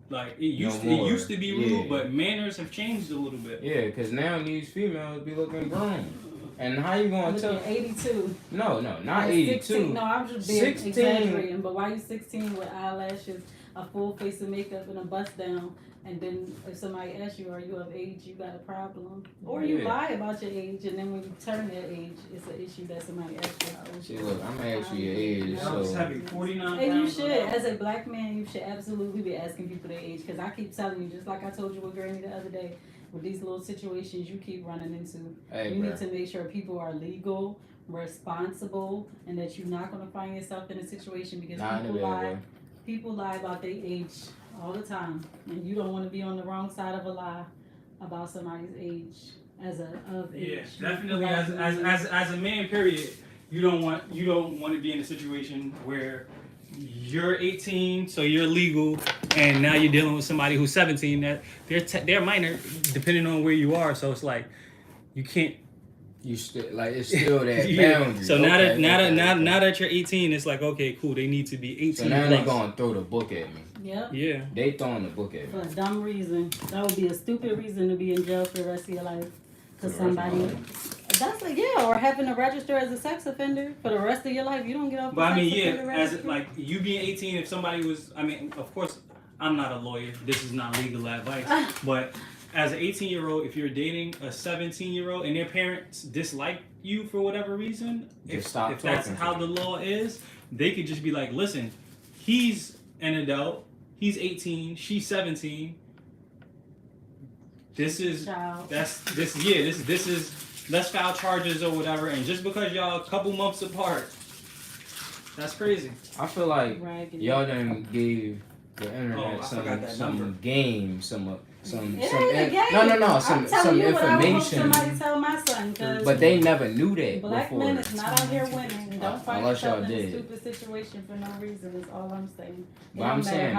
Like it used to be rude, Yeah. but manners have changed a little bit. Yeah, because now these females be looking grown. And how you gonna tell? 82. No, not 16, 82. no, I'm just being 16. exaggerating. But why you 16 with eyelashes, a full face of makeup, and a bust down? And then if somebody asks you, are you of age, you got a problem. Or you lie about your age, and then when you turn that age, it's an issue that somebody asks you how old See, you are. look, I'm gonna ask you your age, I was so. heavy, 49 And you pounds. should, as a black man, you should absolutely be asking people their age. Because I keep telling you, just like I told you with Granny the other day, with these little situations you keep running into, Hey, you bro. need to make sure people are legal, responsible, and that you're not going to find yourself in a situation because Not in a bad way. people lie about their age all the time. And you don't want to be on the wrong side of a lie about somebody's age as a of age. Yeah, definitely. As a man, period, you don't want to be in a situation where you're 18, so you're legal, and now you're dealing with somebody who's 17. That they're minor, depending on where you are. So it's like you can't. You still like it's still that Yeah. boundary. So now that you're 18, it's like okay, cool. They need to be 18. So now plus. they gonna throw the book at me. Yep. Yeah. They throwing the book at For me. a dumb reason. That would be a stupid reason to be in jail for the rest of your life. Because somebody. That's like, yeah, or having to register as a sex offender for the rest of your life. You don't get off the But I mean, sex offender yeah, as registry. like you being 18, if somebody was, I mean, of course, I'm not a lawyer. This is not legal advice. But as an 18-year-old, if you're dating a 17-year-old and their parents dislike you for whatever reason, if that's how the law is, they could just be like, listen, he's an adult, he's 18, she's 17. This is let's file charges or whatever, and just because y'all a couple months apart, that's crazy. I feel like Raggedy. y'all done gave the internet some game, some information. Somebody tell my son, But they never knew that black before. men is not out here winning. Don't find Unless yourself y'all in a did. stupid situation for no reason. That's all I'm saying. But I'm saying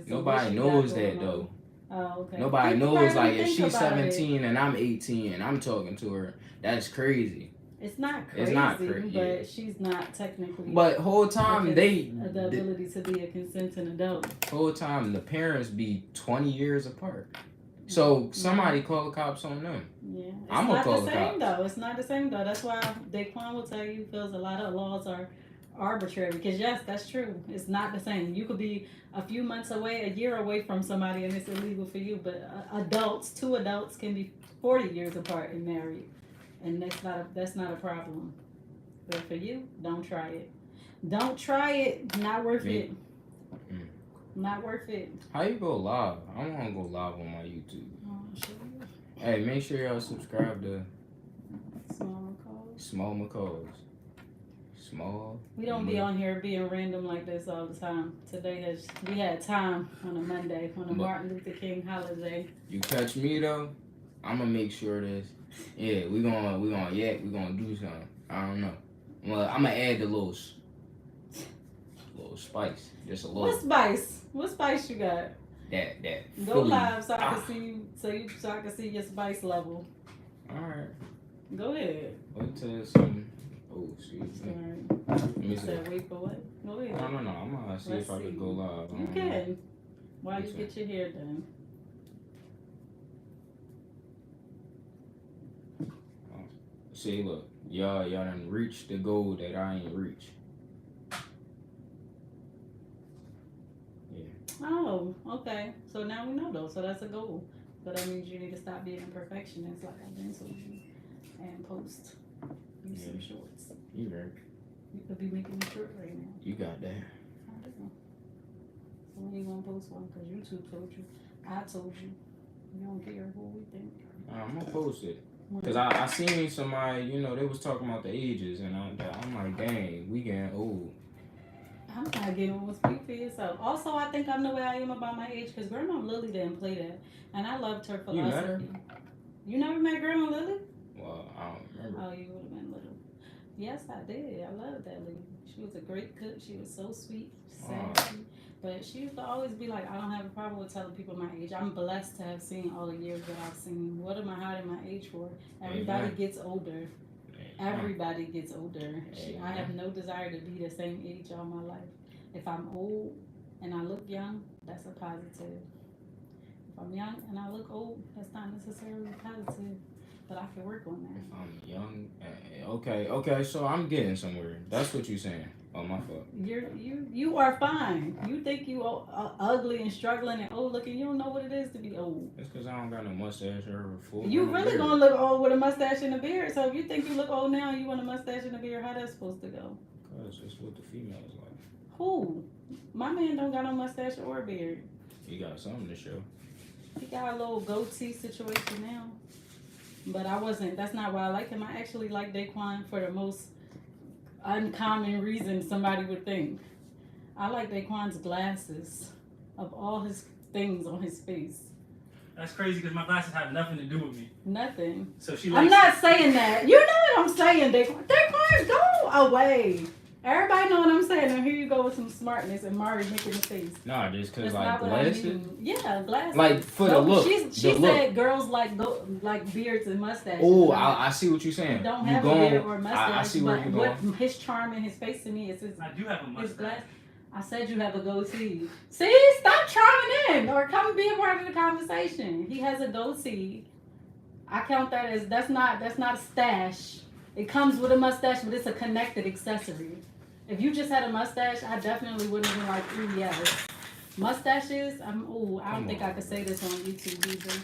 nobody knows that though. Oh, okay. Nobody People knows probably like if think she's about 17 and I'm 18 and I'm talking to her, that's crazy. It's not crazy, It's not but she's not technically. But whole time the ability to be a consenting adult. Whole time the parents be 20 years apart. So somebody call the cops on them. Yeah, it's I'm gonna call the cops. It's not the same though. That's why Daquan will tell you feels a lot of laws are arbitrary because yes, that's true. It's not the same. You could be a few months away, a year away from somebody, and it's illegal for you. But two adults can be 40 years apart and married, and that's not a problem. But for you, don't try it. Don't try it. Not worth it. Not worth it. How you go live? I want to go live on my YouTube. Oh, sure. Hey, make sure y'all subscribe to Small McCalls. Small. We don't be on here being random like this all the time. We had time on a Monday on a Martin Luther King holiday. You catch me though, I'm gonna make sure this. Yeah, we gonna yak. We gonna do something. I don't know. Well, I'm gonna add the little spice, just a little. What spice? What spice you got? That Go Philly. live so I can see you, so I can see your spice level. All right. Go ahead. Wait till some. Oh, excuse me. Sorry. Let me You see. said wait for what? Go ahead. No. I'm gonna see Let's if I see. could go live. I You don't know. can. While you What's get your hair done. See, look, y'all done reached the goal that I ain't reached. Oh, okay. So now we know though. So that's a goal. But that means you need to stop being a perfectionist like I've been told you. And post. Use some shorts. You right. You could be making a short right now. You got that. I don't know. So when you gonna post one? Because YouTube told you. I told you. You don't care what we think. I'm gonna post it. Cause I seen somebody, you know, they was talking about the ages, and I'm like, dang, we getting old. I'm not getting one. Speak for yourself. Also, I think I'm the way I am about my age because Grandma Lily didn't play that, and I loved her philosophy. You met her? You never met Grandma Lily? Well, I don't remember. Oh, you would have been little. Yes, I did. I loved that lady. She was a great cook. She was so sweet, sassy. But she used to always be like, I don't have a problem with telling people my age. I'm blessed to have seen all the years that I've seen. What am I hiding my age for? Everybody Amen. gets older. Everybody gets older. I have Amen. no desire to be the same age all my life. If I'm old and I look young, that's a positive. If I'm young and I look old, that's not necessarily positive. But I can work on that. If I'm young, okay, so I'm getting somewhere. That's what you're saying. Oh, my fault. You are fine. You think you ugly and struggling and old looking. You don't know what it is to be old. It's because I don't got no mustache or a full. You really beard. gonna look old with a mustache and a beard. So if you think you look old now and you want a mustache and a beard, how that's supposed to go? Cause it's what the females like. Who? My man don't got no mustache or beard. You got something to show. He got a little goatee situation now. But that's not why I like him. I actually like Daquan for the most uncommon reason somebody would think. I like Daquan's glasses of all his things on his face. That's crazy because my glasses have nothing to do with me. Nothing. So she likes I'm not saying that. You know what I'm saying, Daquan. Daquan, go away. Everybody know what I'm saying. And here you go with some smartness and Mari making the face. Nah, just cause That's like not what I glasses. mean. Yeah, glasses. Like for the look. She the said look. girls like beards and mustaches. Oh, I see what you're saying. Don't You have a going- beard or a mustache. I see where but you're going. what his charm and his face to me is his I do have a his mustache. glass. I said you have a goatee. See, stop charming in or come be a part of the conversation. He has a goatee. I count that as that's not a stash. It comes with a mustache, but it's a connected accessory. If you just had a mustache, I definitely wouldn't have been like, ooh, yes. Mustaches, I don't think I could say this on YouTube either.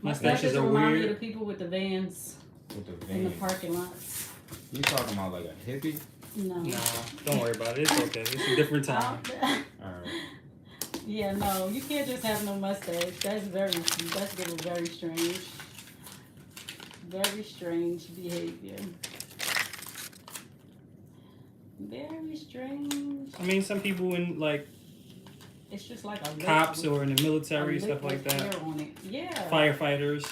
Mustaches are remind me weird. of the people with the vans With the in the van. parking lots. You talking about like a hippie? No. Nah, don't worry about it. It's okay. It's a different time. Alright. Yeah, no, you can't just have no mustache. That's getting very strange. Very strange behavior. Very strange. I mean, some people in like It's just like a lip cops with- or in the military, a stuff lip like with that. hair on it. Yeah. Firefighters.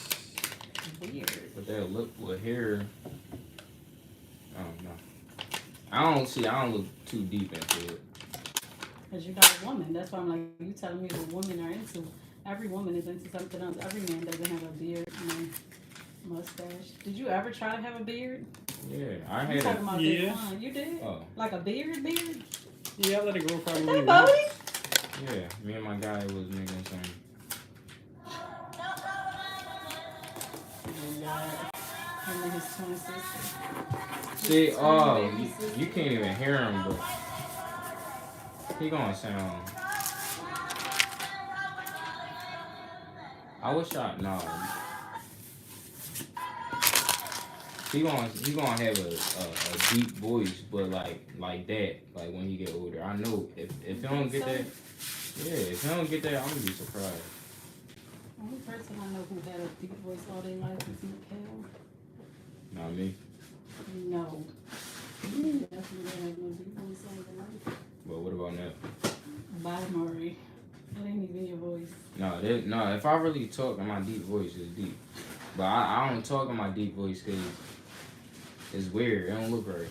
Weird. But that look with hair. I don't know. I don't look too deep into it. Because you're not a woman. That's why I'm like, you telling me what women are into. Every woman is into something else. Every man doesn't have a beard and a mustache. Did you ever try to have a beard? Yeah, I You had talking a. about Yeah. this one. You did? Oh, Like a beard? Yeah, I let it grow Is probably that once. Bodie? yeah. Me and my guy was making some. Oh, God. Him and his twin sister. See, His twin oh, baby sister. you can't even hear him, but he gonna sound. I wish I no. He gonna have a deep voice, but like that, like when he get older. I know if he don't get that, yeah, if he don't get that, I'm gonna be surprised. The only person I know who had a deep voice all their life is Mikhail. Not me. No. He definitely didn't have no deep voice all their life. But what about now? Bye, Maury. That ain't even your voice. No, if I really talk, my deep voice is deep. But I don't talk in my deep voice because it's weird. It don't look right.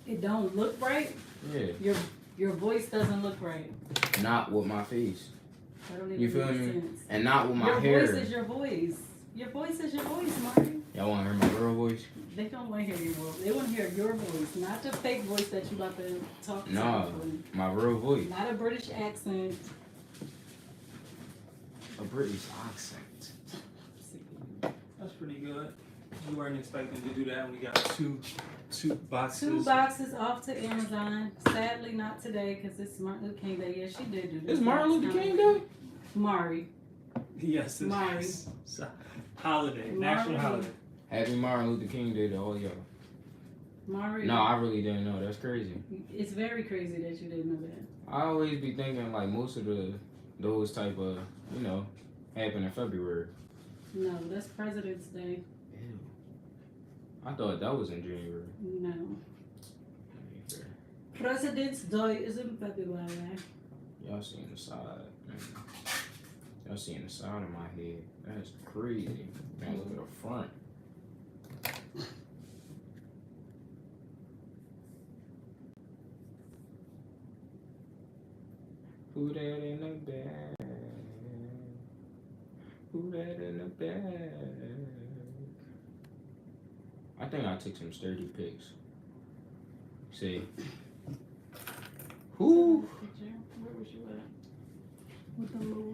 It don't look right. Yeah. Your voice doesn't look right. Not with my face. That don't even You feel make me? sense. And not with my Your hair. voice is your voice. Your voice is your voice, Marty. Y'all want to hear my real voice? They don't want to hear your voice. They want to hear your voice, not the fake voice that you about to talk to. No, my real voice. Not a British accent. A British accent. That's pretty good. We weren't expecting to do that. We got two boxes. 2 boxes off to Amazon. Sadly, not today because it's Martin Luther King Day. Yeah, she did do this. It's Martin Luther King Day? Mari. Yes, it Mari. is. It's a holiday, Mari. national holiday. Happy Martin Luther King Day to all y'all. Mari. No, I really didn't know. That's crazy. It's very crazy that you didn't know that. I always be thinking like most of those type of, happen in February. No, that's President's Day. Ew. I thought that was in January. No. President's Day is in February. Y'all seeing the side. Man. Y'all seeing the side of my head. That's crazy. Man, look at the front. Who that in the bag? Who that in the bag? I think I took some sturdy pics. See. Who? Where was you at? With the little